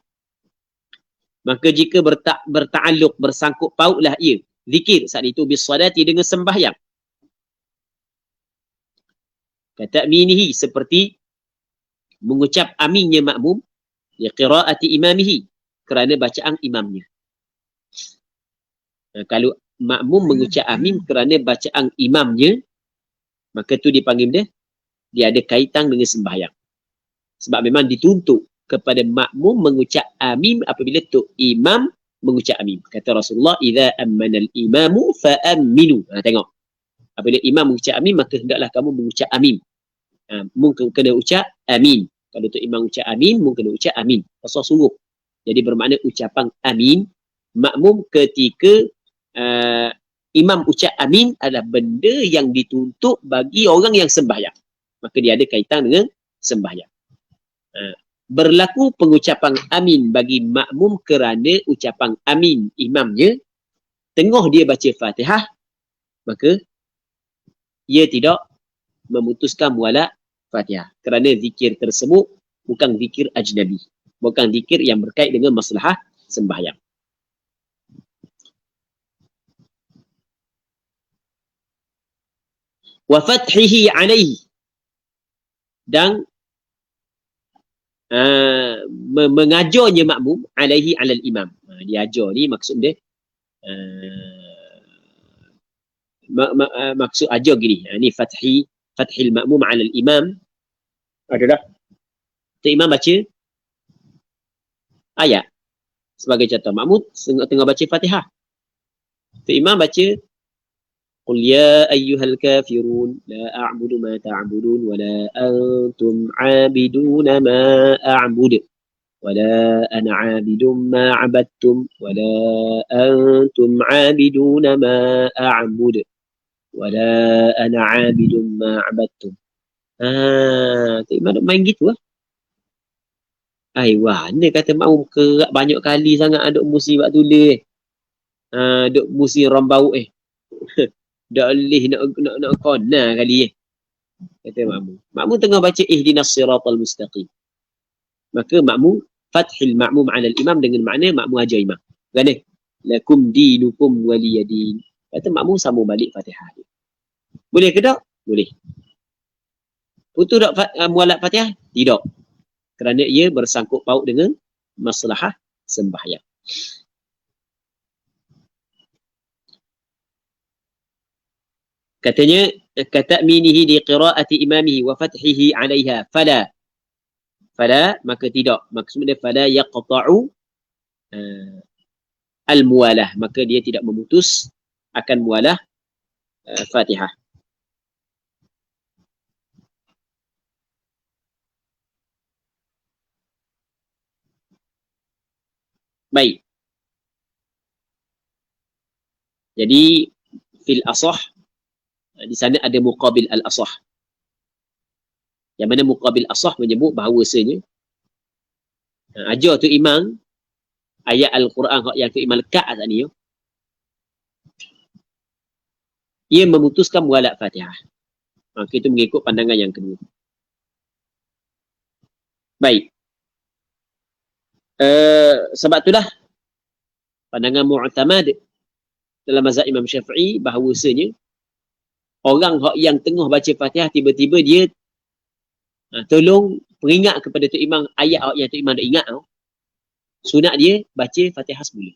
Maka jika berta'alluq, bersangkut pautlah ia, zikir saat itu bis salati, dengan sembahyang. Kata'minihi, seperti mengucap aminnya makmum, liqira'ati imamihi, kerana bacaan imamnya. Kalau makmum mengucap amin kerana bacaan imamnya, maka tu dipanggil dia ada kaitan dengan sembahyang. Sebab memang dituntut kepada makmum mengucap amin apabila tu imam mengucap amin. Kata Rasulullah, idza ammana al-imamu fa aminu. Tengok. Apabila imam mengucap amin, maka hendaklah kamu mengucap amin. Mungkin kena ucap amin. Kalau tu imam ucap amin, mungkin kena ucap amin. Pasal suruh. Jadi bermakna ucapan amin, makmum ketika imam ucap amin adalah benda yang dituntut bagi orang yang sembahyang. Maka dia ada kaitan dengan sembahyang. Berlaku pengucapan amin bagi makmum kerana ucapan amin imamnya, tengah dia baca Fatihah, maka ia tidak memutuskan mualat Fatihah. Kerana zikir tersebut bukan zikir ajnabi. Bukan zikir yang berkait dengan masalah sembahyang. Wa fathihi alaihi, dan mengajarnya makmum alaihi alal imam. Dia ajar ni maksud dia maksud ajar gini. Ni fathil makmum alal imam adalah imam baca ayat sebagai contoh. Makmum tengah baca Fatihah, imam baca qul ya ayyuhal kafirun la a'budu ma ta'budun wa la antum 'abiduna ma a'budu. ولا أنا عابد ما عبدتم ولا أنتم عابدون ما أعبد ولا أنا عابد ما عبدتم. Tok Imam duk main gitu lah. Wah, ni kata makmum kerak banyak kali sangat duk musi buat tulis. Duk musi rambau dak leh nak kona kali kata makmum. Makmum tengah baca ihdinas siratal mustaqim. Maka makmum fathil makmum 'ala al-imam dengan makna makmum ajar imam. Kan ni? Lakum dinukum waliyadin. Kata makmum sambung balik Fatihah dia. Boleh ke tak? Boleh. Putus tak mualat Fatihah? Tidak. Kerana ia bersangkut paut dengan maslahah sembahyang. Katanya kata'minihi li qira'ati imamihi wa fathihi 'alaiha fala maka tidak, maksudnya fala yaqta'u al-muwalah, maka dia tidak memutus akan muwalah Fatihah. Baik. Jadi fil asah di sana ada muqabil al-asah. Yang mana muqabil asah menyebut bahawasanya ajar tu imam ayat al-Quran yang tu imam lekat tadi ia memutuskan mualat Fatihah. Maka itu mengikut pandangan yang kedua. Baik. Sebab itulah pandangan mu'tamad dalam mazhab Imam Syafi'i bahawasanya orang yang tengah baca Fatihah tiba-tiba dia tolong peringat kepada Tok Imam ayat yang Tok Imam dah ingat sunat dia baca Fatihah semula.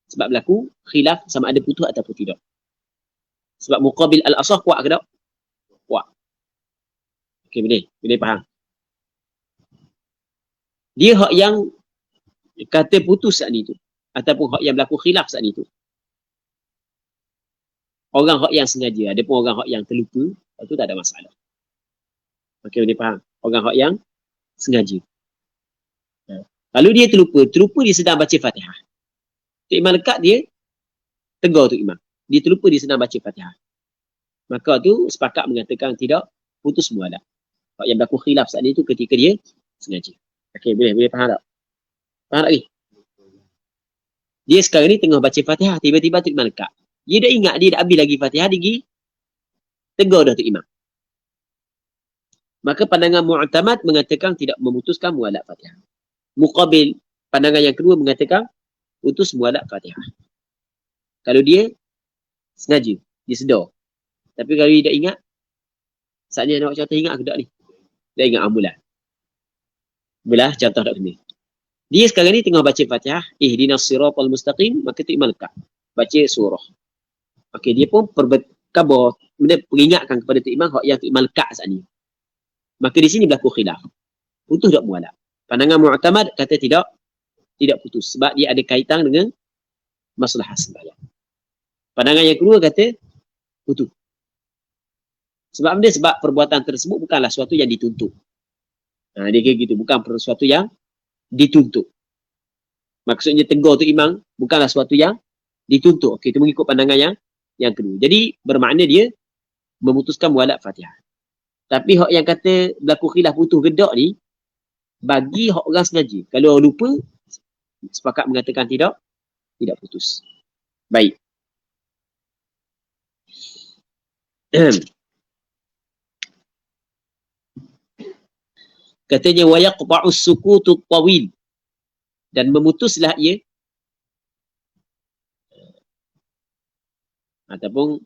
Sebab berlaku khilaf sama ada putus ataupun tidak. Sebab muqabil al-asah kuat ke tak? Kuat. Okey, boleh faham. Dia hak yang kata putus saat ni tu ataupun hak yang berlaku khilaf saat ni tu. Orang hak yang sengaja, ada pun orang hak yang terlupa, itu tak ada masalah. Okey, boleh faham. Orang hak yang sengaja. Kalau dia terlupa dia sedang baca Fatihah. Tok Imam lekat dia tegur Tok Imam. Dia terlupa dia sedang baca Fatihah. Maka tu sepakat mengatakan tidak putus mualah. Hak yang berlaku khilaf saat ni tu ketika dia sengaja. Okey, boleh faham tak? Faham tak ni? Dia sekarang ni tengah baca Fatihah, tiba-tiba Tok Imam lekat. Dia dah ingat dia dah habis lagi Fatihah, dia pergi tegur dah Tok Imam. Maka pandangan mu'tamad mengatakan tidak memutuskan mualat Fatihah. Muqabil pandangan yang kedua mengatakan putus mualat Fatihah. Kalau dia sengaja, dia sedar. Tapi kalau dia tak ingat, saatnya nak contoh ingat ke tak ni? Dia ingat ambulan. Belah contoh tak kena. Dia sekarang ni tengah baca Fatihah, ihdinas siratal mustaqim, maka Tok Imam lekat baca surah. Okey, dia pun khabar, benda peringatkan kepada Tok Imam hak yang Tok Imam lekat saat ni. Maka di sini berlaku khilaf. Putus tak mualat? Pandangan mu'tamad kata tidak putus sebab dia ada kaitan dengan maslahah sembahyang. Pandangan yang kedua kata putus. Sebab benda sebab perbuatan tersebut bukanlah sesuatu yang dituntut. Dia kata gitu, bukan sesuatu yang dituntut. Maksudnya tegur tu imam bukanlah sesuatu yang dituntut. Okey, itu mengikut pandangan yang kedua. Jadi bermakna dia memutuskan mualat Fatihah. Tapi hak yang kata berlaku khilaf putus gedak ni bagi hak orang sengaja. Kalau orang lupa sepakat mengatakan tidak putus. Baik. Katanya wa yaqta'us sukutut tawil, dan memutuslah ia ataupun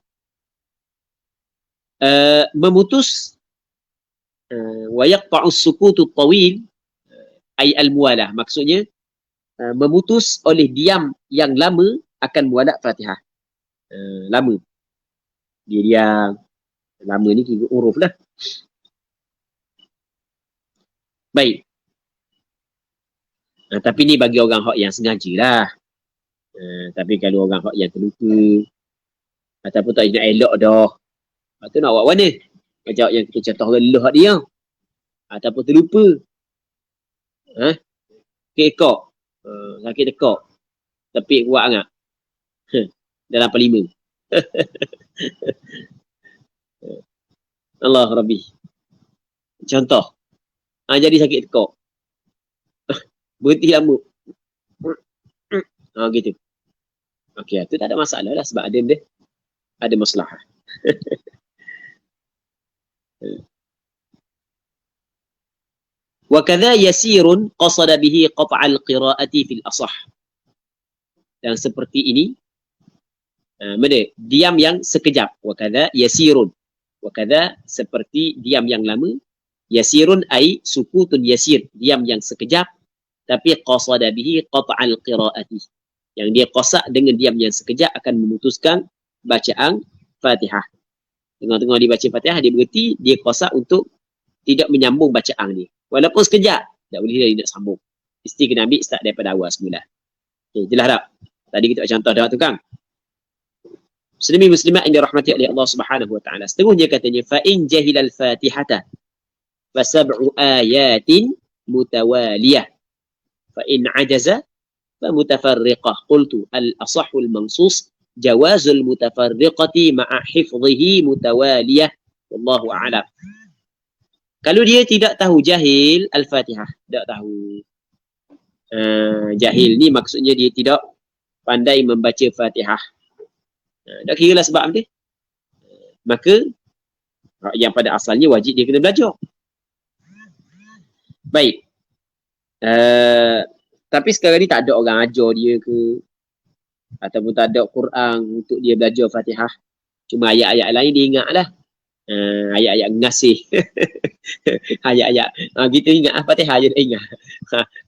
memutus wa yaqta'us sukutut tawil ay al-muwalah, maksudnya memutus oleh diam yang lama akan muwalat Fatihah. Lama dia diam lama ni kira uruf lah. Baik. Tapi ni bagi orang hak yang sengaja lah. Tapi kalau orang hak yang terlupa ataupun tak nak elok dah, tu nak buat mana? Macam yang kita contoh lelah dia ataupun terlupa. Sakit ekor. Sakit ekor. Tapi kuat sangat. Dalam 45. Allah Rabbi. Contoh. Jadi sakit ekor. Berhenti lama. Gitu. Okey, itu tak ada masalah lah sebab ada masalah. وكذا يسير قصد به قطع القراءة في الأصح. Dan seperti ini, diam yang sekejap. وكذا يسير. وكذا seperti diam yang lama. يسير أي سكوت يسير. Diam yang sekejap. Tapi قصد به قطع القراءة. Yang dia qasak dengan diam yang sekejap akan memutuskan bacaan Fatihah. Tengah-tengah dia baca Fatihah, dia berhenti, dia qasak untuk tidak menyambung bacaan dia. Walaupun sekejap, tak boleh dia nak sambung. Mesti kena ambil start daripada awal semula. Okay, jelas tak? Tadi kita contoh dah tu kan. Muslimin muslimat yang dirahmati oleh Allah Subhanahu wa taala. Seterusnya katanya fa in jahilal Fatihata fa sab'u ayatin mutawaliyah. Fa in ajaza fa mutafarriqah. Qultu al-asahhu al-mansus jawazul mutafarriqati ma'a hifdhihi mutawaliyah. Wallahu a'lam. Kalau dia tidak tahu, jahil Al-Fatihah, tidak tahu. Jahil ni maksudnya dia tidak pandai membaca Fatihah. Tak kira lah sebab dia. Maka yang pada asalnya wajib dia kena belajar. Baik. Tapi sekarang ni tak ada orang ajar dia ke, ataupun tak ada Quran untuk dia belajar Fatihah. Cuma ayat-ayat lain dia ingat lah. Ayat-ayat ngasih. Ayat-ayat kita ingat Fatihah je dah ingat.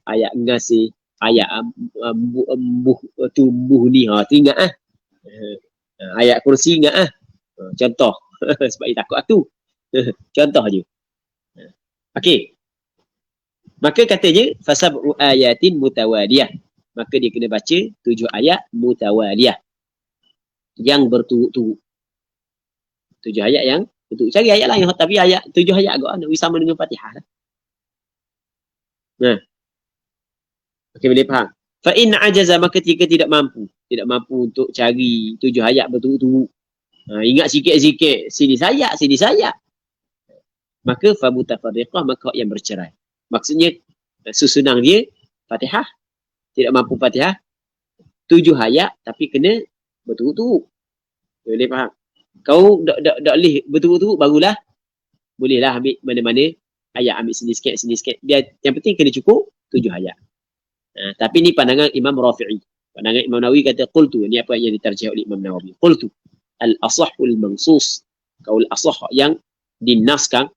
Ayat ngasih, ayat tumbuh ni tu ingat ayat kursi ingat contoh. Sebab dia takut tu. Contoh je. Okey. Maka katanya fasab'u ayatin mutawaliyah. Maka dia kena baca 7 ayat mutawaliyah yang berturut-turut. 7 ayat yang betul. Cari ayat lain tapi ayat 7 ayat agak nak sama dengan Fatihah lah. Okey, boleh faham. Fa in ajaza, maka jika tidak mampu untuk cari 7 ayat berturut-turut. Ingat sikit-sikit sini sayap. Maka fa mutafarriqah, maka yang bercerai. Maksudnya susunan dia Fatihah, tidak mampu Fatihah 7 ayat tapi kena berturut-turut. Boleh faham? Kau tak boleh betul-betul barulah bolehlah ambil mana-mana ayat, ambil sini sikit. Biar yang penting kena cukup 7 ayat. Tapi ni pandangan Imam Rafi'i. Pandangan Imam Nawawi kata qultu, ni apa yang diterjemah oleh Imam Nawawi. Qultu al-asahhul mansus. Qaul asah yang dinaskan.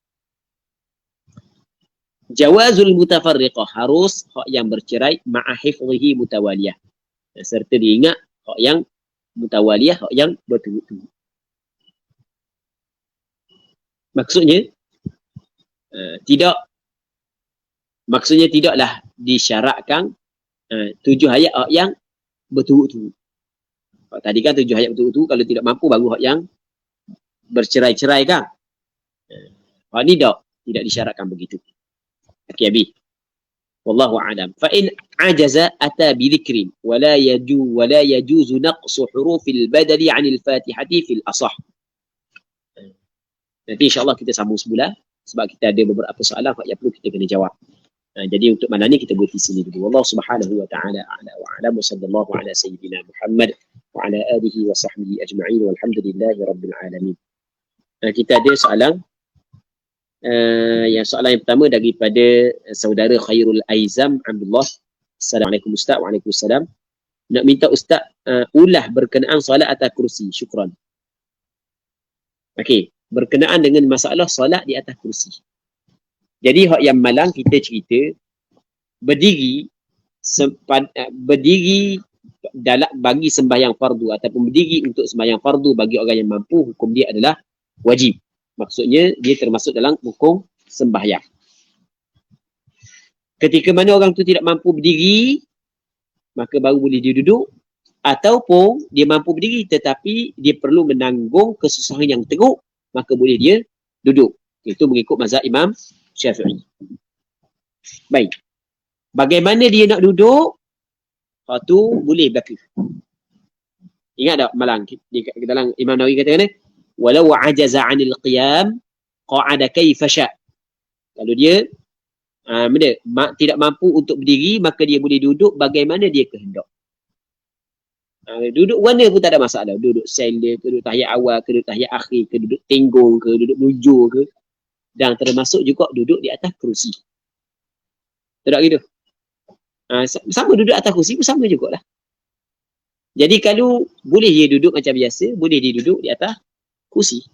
Jawazul mutafarriqah, harus hak yang bercerai ma'a hifdhihi mutawaliyah. Serta diingat hak yang mutawaliyah, hak yang berturut-turut. Maksudnya tidaklah disyaratkan 7 ayat yang berturut-turut. Tadi kan 7 ayat berturut-turut, kalau tidak mampu baru hak yang bercerai-cerai kan. Hak ni tidak disyaratkan begitu. Okey Abi. Wallahu a'lam. Fa in ajaza ata bi dhikrin wa la yajuzu naqsu hurufil badali 'anil Fatihati fil asah. Nanti insya-Allah kita sambung semula sebab kita ada beberapa soalan yang perlu kita kena jawab. Jadi untuk malam ni kita berhenti sini dulu. Allah Subhanahu wa taala a'la wa a'lam wa sallallahu ala sayyidina Muhammad wa ala alihi wa sahbihi ajma'in walhamdulillahi rabbil alamin. Kita ada soalan soalan yang pertama daripada saudara Khairul Aizam Abdullah. Assalamualaikum Ustaz. Waalaikumsalam. Nak minta Ustaz ulah berkenaan solat atas kursi. Syukran. Okey. Berkenaan dengan masalah solat di atas kursi. Jadi hak yang malang kita cerita berdiri dalam bagi sembahyang fardu ataupun berdiri untuk sembahyang fardu bagi orang yang mampu, hukum dia adalah wajib. Maksudnya dia termasuk dalam hukum sembahyang. Ketika mana orang tu tidak mampu berdiri, maka baru boleh dia duduk, ataupun dia mampu berdiri tetapi dia perlu menanggung kesusahan yang teruk, maka boleh dia duduk. Itu mengikut mazhab Imam Syafi'i. Baik. Bagaimana dia nak duduk, hak tu boleh berlaku. Ingat tak malang di dalam Imam Nawawi kata ni, walau ajaza 'anil qiyam qa'ada kaifa sya'. Kalau dia tidak mampu untuk berdiri, maka dia boleh duduk bagaimana dia kehendak. Duduk mana pun tak ada masalah. Duduk sel dia ke, duduk tahiyat awal ke, duduk tahiyat akhir ke, duduk tenggong ke, duduk bujur ke. Dan termasuk juga duduk di atas kerusi. Tak gitu. Sama duduk atas kerusi pun sama jugalah. Jadi kalau boleh dia duduk macam biasa, boleh dia duduk di atas kursi.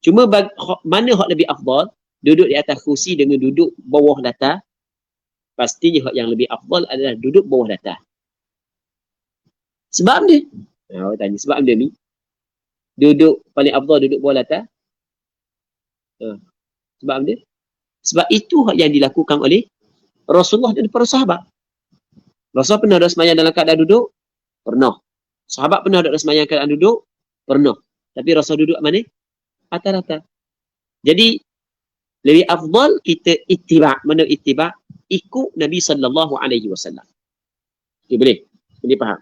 Cuma mana hak lebih afdal, duduk di atas kursi dengan duduk bawah latar, pastinya hak yang lebih afdal adalah duduk bawah latar. Sebab dia, awak tanya sebab dia ni, duduk paling afdal duduk bawah latar. Sebab dia, sebab itu hak yang dilakukan oleh Rasulullah dan para sahabat. Rasul pernah ada sembahyang dalam keadaan duduk? Pernah. Sahabat pernah ada sembahyang keadaan duduk? Pernah. Tapi Rasul duduk mana? Atas-atas. Jadi, lebih afdal kita ittiba'. Mana ittiba'? Ikut Nabi SAW. Okay, boleh? Boleh faham?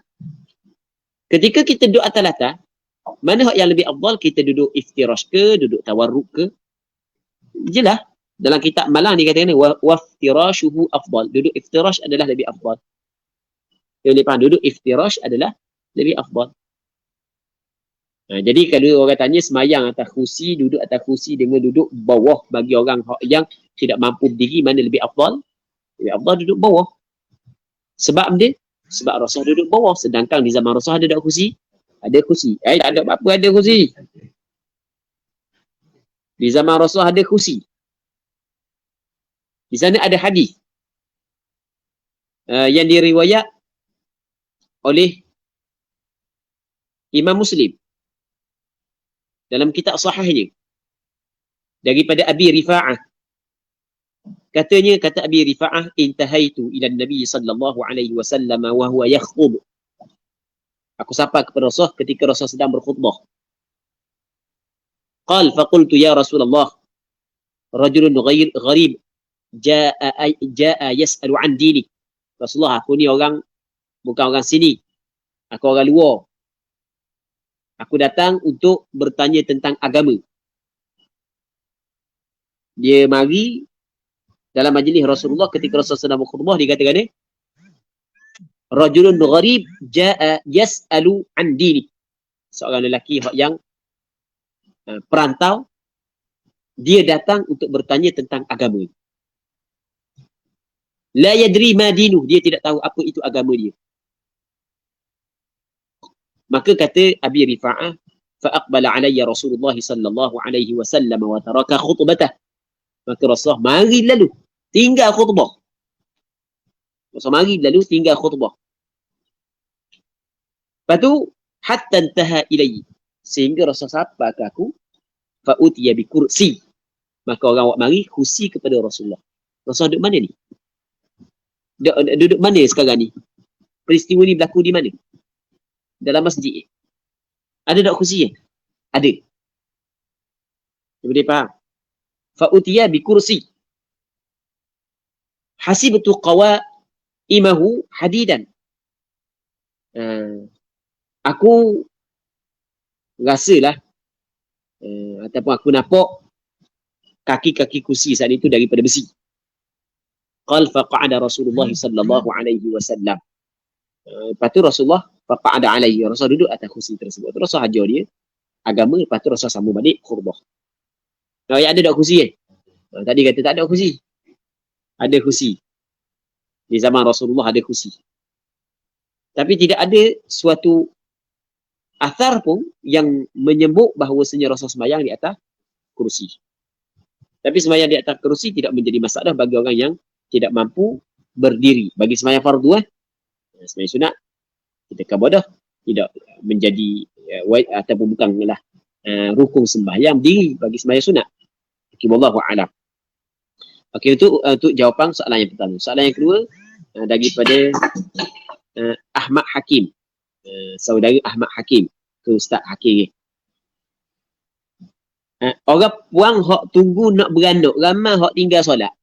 Ketika kita duduk atas-atas, mana hak yang lebih afdal? Kita duduk iftirash ke? Duduk tawarruk ke? Jelas. Dalam kitab Malang dikatakan waftirashuhu afdal. Duduk iftirash adalah lebih afdal. Boleh faham? Duduk iftirash adalah lebih afdal. Jadi kalau orang tanya semayang atas kursi, duduk atas kursi dengan duduk bawah bagi orang yang tidak mampu berdiri, mana lebih afdal? Lebih afdal duduk bawah. Sebab dia? Sebab Rasul duduk bawah. Sedangkan di zaman Rasul ada tak kursi? Ada kursi. Tak ada apa-apa ada kursi. Di zaman Rasul ada kursi. Di sana ada hadis yang diriwayat oleh Imam Muslim dalam kitab sahihnya daripada Abi Rifa'ah. Kata Abi Rifa'ah, intahaitu ila Nabi sallallahu alaihi wasallam wa huwa yakhutub. Aku sampai kepada Rasul ketika Rasul sedang berkhutbah. Qal faqultu ya Rasulullah, rajulun gharib jaa yas'alu an dini. Rasulullah, aku ni orang bukan orang sini. Aku orang luar. Aku datang untuk bertanya tentang agama. Dia mari dalam majlis Rasulullah ketika Rasulullah sedang berkhutbah, dia katakan ni, rajulun gharib jaa yas'alu an dini. Seorang lelaki yang perantau, dia datang untuk bertanya tentang agama. La yadri ma dinuh, dia tidak tahu apa itu agama dia. Maka kata Abi Rifa'ah, fa aqbala alayya Rasulullah sallallahu alaihi wasallam wa taraka khutbatah. Maka Rasulullah mari lalu tinggal khutbah. Rasulullah mari lalu tinggal khutbah. Lepas tu hatta intaha ilayhi, sehingga Rasulullah sampai ke aku, fa utiya bi kursi. Maka orang awak mari kursi kepada Rasulullah. Rasulullah duduk mana ni? Duduk mana sekarang ni? Peristiwa ni berlaku di mana? Dalam masjid. Ada tak kursi? Ada. Boleh faham? Fa'utiya bi kursi. Hasibtu qawaimahu hadidan. Aku rasalah ataupun aku nampak kaki-kaki kursi saat itu daripada besi. Qal faqa'ada Rasulullah sallallahu alaihi wasallam. Lepas tu Rasulullah faqa'ada alaihi. Rasul duduk atas kursi tersebut. Rasul ajar dia agama, lepas tu Rasul sambung balik khutbah. Ada tak kursi tadi kata tak ada kursi. Ada kursi. Di zaman Rasulullah ada kursi. Tapi tidak ada suatu athar pun yang menyebut bahawasanya Rasul sembahyang di atas kursi. Tapi sembahyang di atas kursi tidak menjadi masalah bagi orang yang tidak mampu berdiri. Bagi sembahyang fardu, sembahyang sunat, kita kabadah tidak menjadi ataupun bukanlah rukun sembahyang berdiri bagi sembahyang sunat. Wallahu a'lam. Okey, untuk jawapan soalan yang pertama. Soalan yang kedua daripada Ahmad Hakim. Saudara Ahmad Hakim ke Ustaz Hakim. Orang puang hak tunggu nak beranak, ramai hak tinggal solat.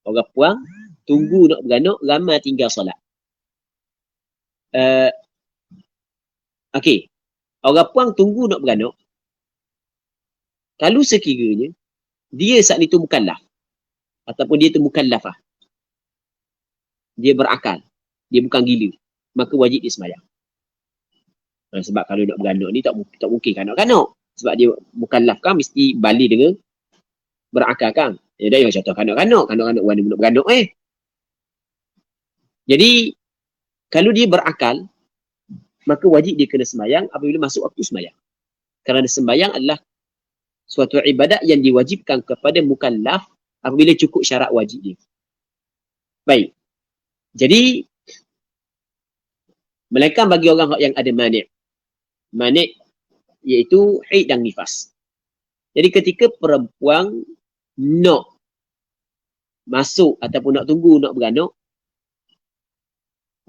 Orang puang tunggu nak beranak, ramai tinggal solat. Okey. Orang puang tunggu nak beranak. Kalau sekiranya dia saat itu mukallaf ataupun dia tu mukallafah. Dia berakal. Dia bukan gila. Maka wajib dia sembahyang. Sebab kalau nak beranak ni tak mungkin kanak-kanak. Sebab dia mukallaf kan mesti balik dengan berakal kan. Dia dah contoh kanak-kanak. Kanak-kanak mana nak beranak Jadi kalau dia berakal, maka wajib dia kena sembahyang apabila masuk waktu sembahyang. Kerana sembahyang adalah suatu ibadat yang diwajibkan kepada mukallaf apabila cukup syarat wajib dia. Baik. Jadi, melainkan bagi orang yang ada mani'. Mani' iaitu haid dan nifas. Jadi ketika perempuan nak masuk ataupun nak tunggu nak beranak,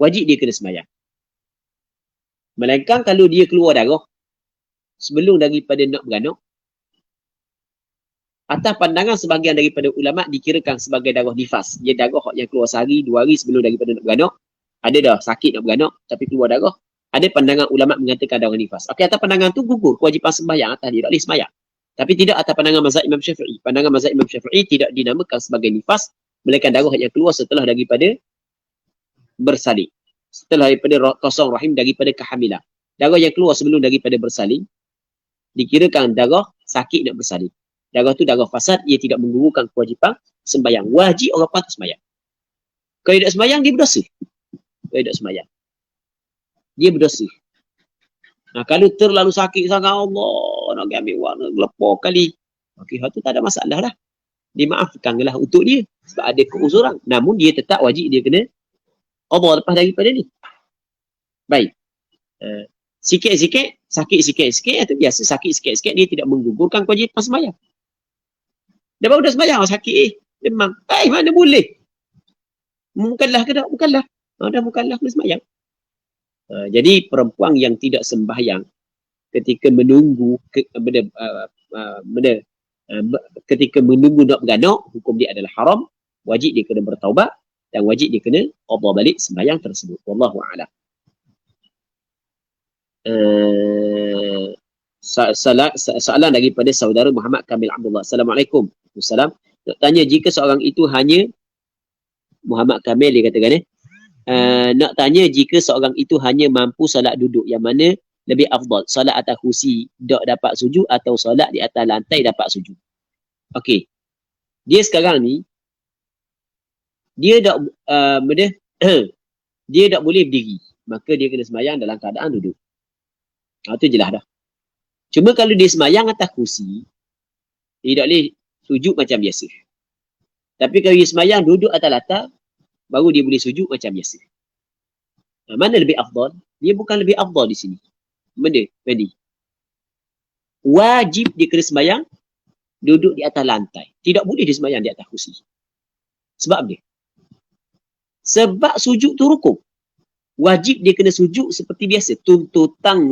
wajib dia kena sembahyang. Melainkan kalau dia keluar darah sebelum daripada nak beranak, atas pandangan sebahagian daripada ulama' dikirakan sebagai darah nifas. Dia darah yang keluar sehari, 2 hari sebelum daripada nak beranak. Ada dah sakit nak beranak tapi keluar darah. Ada pandangan ulama' mengatakan darah nifas. Okey, atas pandangan tu gugur kewajipan sembahyang atas dia, tak boleh sembahyang. Tapi tidak atas pandangan mazhab Imam Syafi'i. Pandangan mazhab Imam Syafi'i tidak dinamakan sebagai nifas, melainkan darah yang keluar setelah daripada bersalin. Setelah daripada kosong rahim daripada kehamilan. Darah yang keluar sebelum daripada bersalin dikirakan darah sakit nak bersalin. Darah tu darah fasad, ia tidak menggugurkan kewajipan sembahyang. Wajib orang patut sembahyang. Kalau tidak sembahyang, dia berdosa. Kalau tidak sembahyang, dia berdosa. Nah, kalau terlalu sakit sangat, Allah nak ambil warna gelepar kali. Okey, hal tu tak ada masalah dah. Dimaafkanlah untuk dia sebab ada keuzuran. Namun dia tetap wajib dia kena Allah lepas daripada ni. Baik. Sikit-sikit, sakit sikit-sikit itu biasa. Sakit sikit-sikit dia tidak menggugurkan kewajipan sembahyang. Dia baru dah sembahyang sakit demam. Mana boleh? Mukallaf ke tak? Mukallaf. Dah mukallaf kena sembahyang. Jadi perempuan yang tidak sembahyang ketika menunggu ketika menunggu nak beranak, hukum dia adalah haram. Wajib dia kena bertaubat dan wajib dia kena qada balik sembahyang tersebut. Wallahu a'lam. Soalan daripada saudara Muhammad Kamil Abdullah. Assalamualaikum. Waalaikumsalam. Nak tanya, jika seorang itu hanya Muhammad Kamil dia katakan nak tanya, jika seorang itu hanya mampu solat duduk, yang mana lebih afdal? Solat atas kursi tak dapat sujud atau solat di atas lantai dapat sujud? Okey. Dia sekarang ni dia tak dia tak boleh berdiri, maka dia kena sembahyang dalam keadaan duduk. Itu jelas dah. Cuma kalau dia sembahyang atas kursi, dia tak boleh sujud macam biasa. Tapi kalau dia sembahyang duduk atas latar, baru dia boleh sujud macam biasa. Mana lebih afdal? Dia bukan lebih afdal di sini. Benda, Fendi. Wajib dia kena sembahyang duduk di atas lantai. Tidak boleh dia sembahyang di atas kursi. Sebab dia. Sebab sujud tu rukun. Wajib dia kena sujud seperti biasa. Tuntutan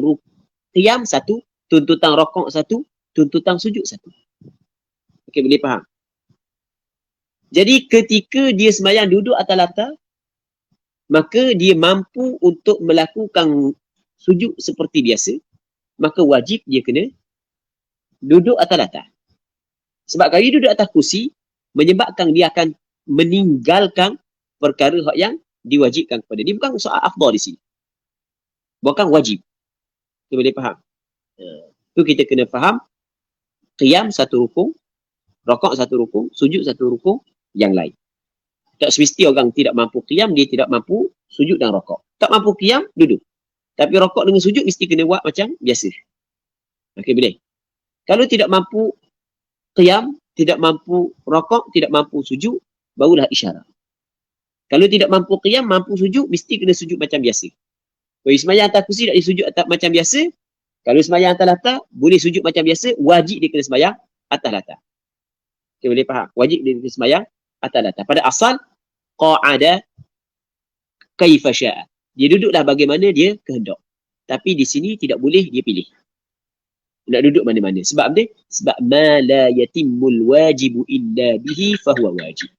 qiyam satu, tuntutan rokok satu, tuntutan sujud satu. Okey, boleh faham? Jadi ketika dia sembahyang duduk atas latar, maka dia mampu untuk melakukan sujud seperti biasa, maka wajib dia kena duduk atas latar. Sebab kalau dia duduk atas kursi, menyebabkan dia akan meninggalkan perkara yang diwajibkan kepada dia. Bukan soal afdal di sini. Bukan wajib. Kita boleh faham. Itu kita kena faham. Qiyam satu rukun, rokok satu rukun, sujud satu rukun, yang lain. Tak semesti orang tidak mampu qiyam, dia tidak mampu sujud dan rokok. Tak mampu qiyam, duduk. Tapi rokok dengan sujud mesti kena buat macam biasa. Okey, boleh. Kalau tidak mampu qiyam, tidak mampu rokok, tidak mampu sujud, barulah isyarat. Kalau tidak mampu qiyam, mampu sujud, mesti kena sujud macam biasa. Kalau sembahyang atas kursi tak disujud macam biasa, kalau sembahyang atas latar, boleh sujud macam biasa, wajib dia kena sembahyang atas latar. Okay, boleh faham? Wajib dia kena sembahyang atas latar. Pada asal, qa'ada kaifa sya'a. Dia duduklah bagaimana dia kehendak. Tapi di sini tidak boleh dia pilih. Nak duduk mana-mana. Sebab apa? Sebab ma la yatimmul wajibu illa bihi fahuwa wajib.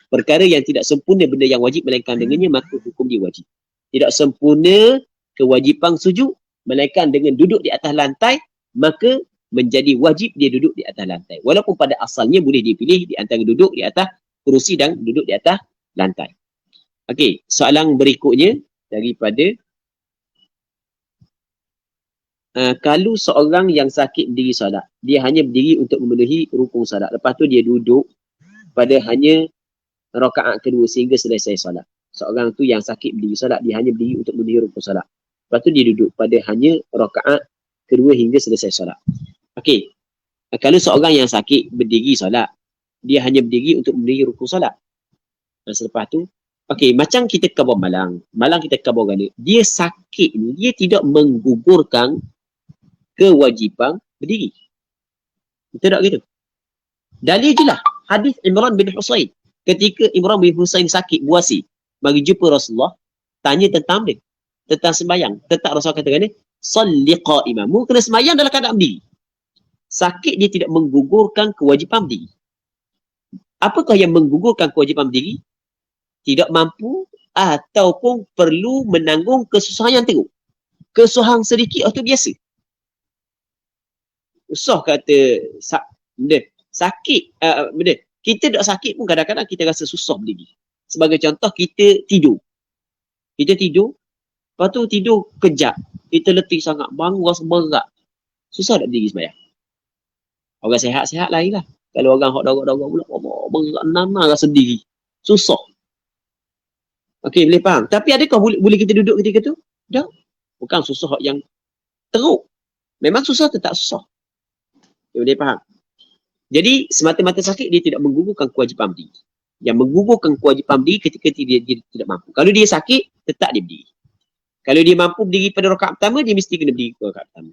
Perkara yang tidak sempurna benda yang wajib melainkan dengannya, maka hukum dia wajib. Tidak sempurna kewajipan sujud melainkan dengan duduk di atas lantai, maka menjadi wajib dia duduk di atas lantai. Walaupun pada asalnya boleh dipilih di antara duduk di atas kerusi dan duduk di atas lantai. Okey, soalan berikutnya daripada kalau seorang yang sakit berdiri solat, dia hanya berdiri untuk memenuhi rukun solat. Lepas tu dia duduk pada hanya rakaat kedua sehingga selesai solat. Seorang tu yang sakit berdiri solat, dia hanya berdiri untuk memenuhi rukun solat. Lepas tu dia duduk pada hanya rakaat kedua hingga selesai solat. Okey, kalau seorang yang sakit berdiri solat, dia hanya berdiri untuk memenuhi rukun solat. Dan selepas tu, okey, macam kita khabar malang kita khabar ganda, dia sakit ni, dia tidak menggugurkan kewajipan berdiri. Betul tak gitu? Dalil je lah hadis Imran bin Husain. Ketika Imran bin Husain sakit buasi, bagi jumpa Rasulullah, tanya tentang dia, tentang sembahyang. Tentang Rasulullah katakan ni, salli qa'iman. Mu kena sembahyang dalam keadaan berdiri. Sakit dia tidak menggugurkan kewajipan berdiri. Apakah yang menggugurkan kewajipan berdiri? Tidak mampu ataupun perlu menanggung kesusahan yang teruk. Kesusahan sedikit itu biasa. Usah kata benda sakit, benda kita tak sakit pun kadang-kadang kita rasa susah berdiri. Sebagai contoh, kita tidur, lepas tu tidur kejap, kita letih sangat, bangun rasa berat, susah tak berdiri sembahyang. Orang sihat-sihat lain lah. Kalau orang hok darah-darah pula, berat nana rasa berdiri, susah. Okey, boleh faham. Tapi adakah boleh kita duduk ketika tu? Tak. Bukan susah yang teruk. Memang susah tetap susah. Boleh faham? Jadi semata-mata sakit dia tidak menggugurkan kewajipan berdiri. Yang menggugurkan kewajipan berdiri ketika dia tidak mampu. Kalau dia sakit, tetap dia berdiri. Kalau dia mampu berdiri pada rakaat pertama, dia mesti kena berdiri pada rakaat pertama.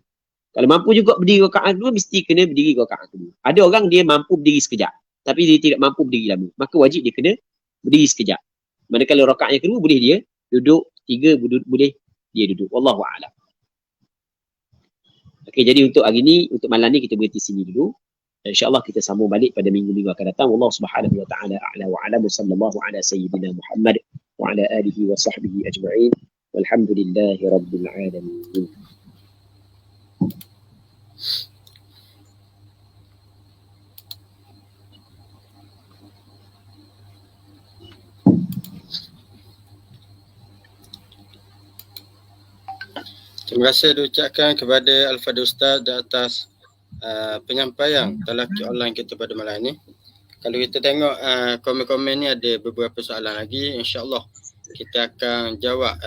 Kalau mampu juga berdiri rakaat kedua, mesti kena berdiri rakaat kedua. Ada orang dia mampu berdiri sekejap, tapi dia tidak mampu berdiri lama. Maka wajib dia kena berdiri sekejap. Manakala rakaat yang kedua, boleh dia duduk, tiga boleh dia duduk. Wallahu a'lam. Okey, jadi untuk hari ni, untuk malam ni kita berhenti sini dulu. InsyaAllah kita sambung balik pada minggu-minggu akan datang. Wallahu subhanahu wa ta'ala a'la wa a'lam. Sallallahu ala sayyidina Muhammad wa ala alihi wa sahbihi ajma'in. Walhamdulillahi rabbil alamin. Terima kasih diucapkan kepada Al-Fadhil Ustaz di atas penyampaian talaqi online kita pada malam ini. Kalau kita tengok komen-komen ni ada beberapa soalan lagi, insya-Allah kita akan jawab,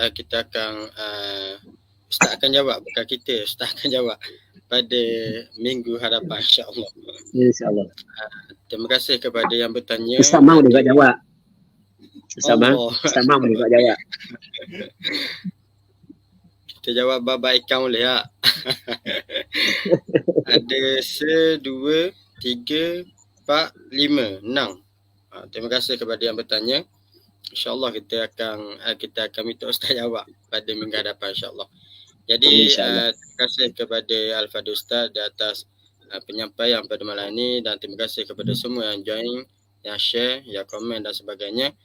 Ustaz akan jawab, bukan kita, Ustaz akan jawab pada minggu hadapan, insya-Allah. InsyaAllah. Terima kasih kepada yang bertanya. Ustaz mau juga jawab. Ustaz mau juga jawab. Kita jawab bab ikan boleh tak? Ada 1, 2, 3, 4, 5, 6. Terima kasih kepada yang bertanya. InsyaAllah kita akan minta Ustaz jawab pada minggu hadapan, insyaAllah. Jadi terima kasih kepada Al-Fadhil Ustaz di atas penyampaian pada malam ini, dan terima kasih kepada semua yang join, yang share, yang komen dan sebagainya.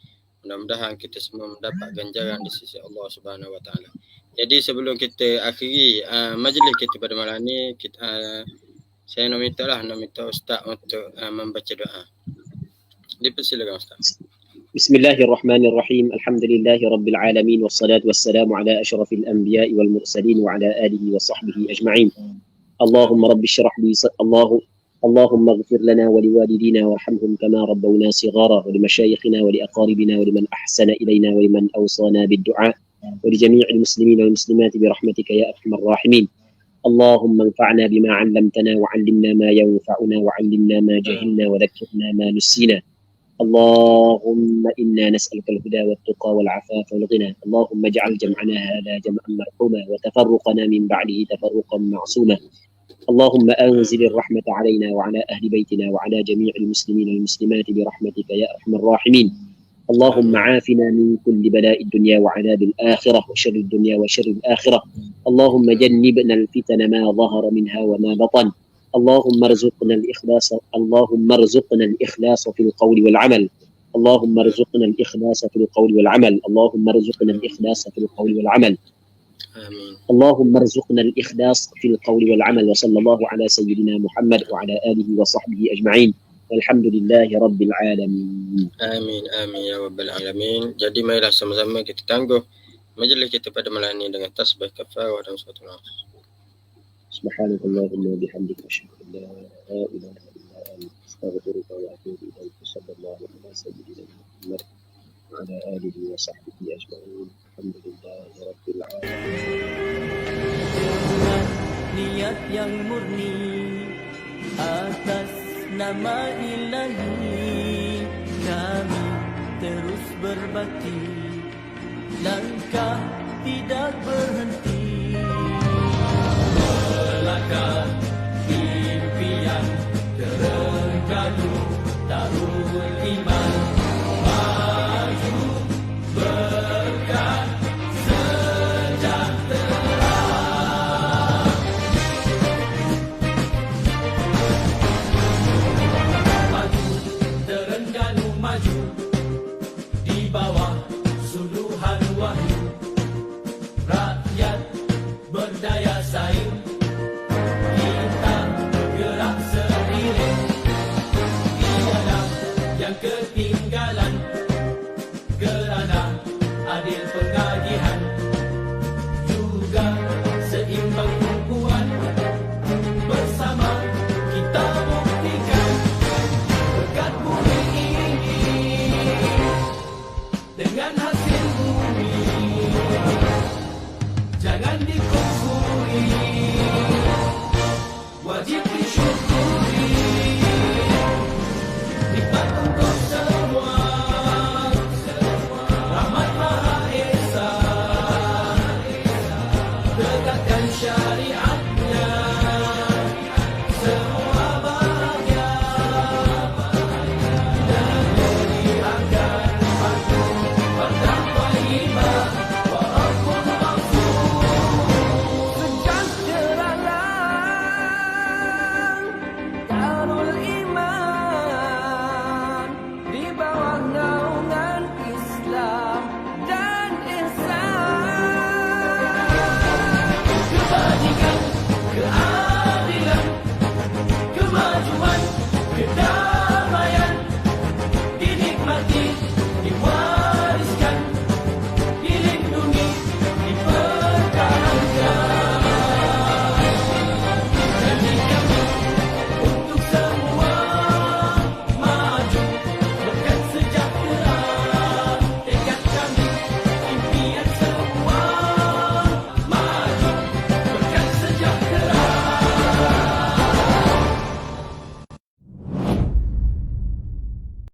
Mudah-mudahan kita semua mendapat ganjaran di sisi Allah Subhanahu Wa Taala. Jadi sebelum kita akhiri majlis kita pada malam ni, saya nak minta Ustaz untuk membaca doa. Dipersilakan Ustaz. Bismillahirrahmanirrahim. Alhamdulillahi rabbil alamin, wassalatu wassalamu ala asyrafil anbiya'i wal mursalin wa ala alihi wa sahbihi ajma'in. Allahumma rabbi shrah li اللهم اغفر لنا ولوالدينا وارحمهم كما ربونا صغارا ولمشايخنا ولأقاربنا ولمن أحسن إلينا ولمن أوصانا بالدعاء ولجميع المسلمين والمسلمات برحمتك يا أرحم الراحمين. اللهم انفعنا بما علمتنا وعلمنا ما ينفعنا وعلمنا ما جهلنا وذكرنا ما نسينا. اللهم إنا نسألك الهدى والتقى والعفاف والغنى. اللهم اجعل جمعنا هذا جمعا مرحوما وتفرقنا من بعده تفرقا معصوما. اللهم أنزل الرحمة علينا وعلى أهل بيتنا وعلى جميع المسلمين والمسلمات برحمتك يا أرحم الراحمين. اللهم عافنا من كل بلاء الدنيا وعذاب الآخرة وشر الدنيا وشر الآخرة. اللهم جنبنا الفتن ما ظهر منها وما بطن. اللهم ارزقنا الإخلاص في القول والعمل. اللهم ارزقنا الإخلاص في القول والعمل. اللهم ارزقنا الإخلاص في القول والعمل. آمين. اللهم ارزقنا الإخلاص في القول والعمل. وصلى الله على سيدنا محمد وعلى آله وصحبه أجمعين. والحمد لله رب العالمين. Amin, amin ya rabbal alamin. Jadi marilah sama-sama kita tangguh majlis kita pada malam ini dengan tasbih kafarah dan suratul nas. سبحانك اللهم وبحمدك أشهد أن لا إله إلا أنت أستغفرك وأتوب إليك. صلى الله على سيدنا محمد وعلى آله وصحبه أجمعين. الحمد لله رب العالمين. Niat yang murni atas nama ilahi, kami terus berbakti, langkah tidak berhenti. Melangkah impian terenggalu Darul Iman, maju berkat sejahtera. Maju Terengganu, maju di bawah suluhan wahyu, rakyat berdaya saing, kita gerak seiring, tiada yang ketinggalan, kerana adil pengagihan, juga seimbang tumpuan, bersama kita buktikan berkat bumi ini dengan hasil bumi. Jangan di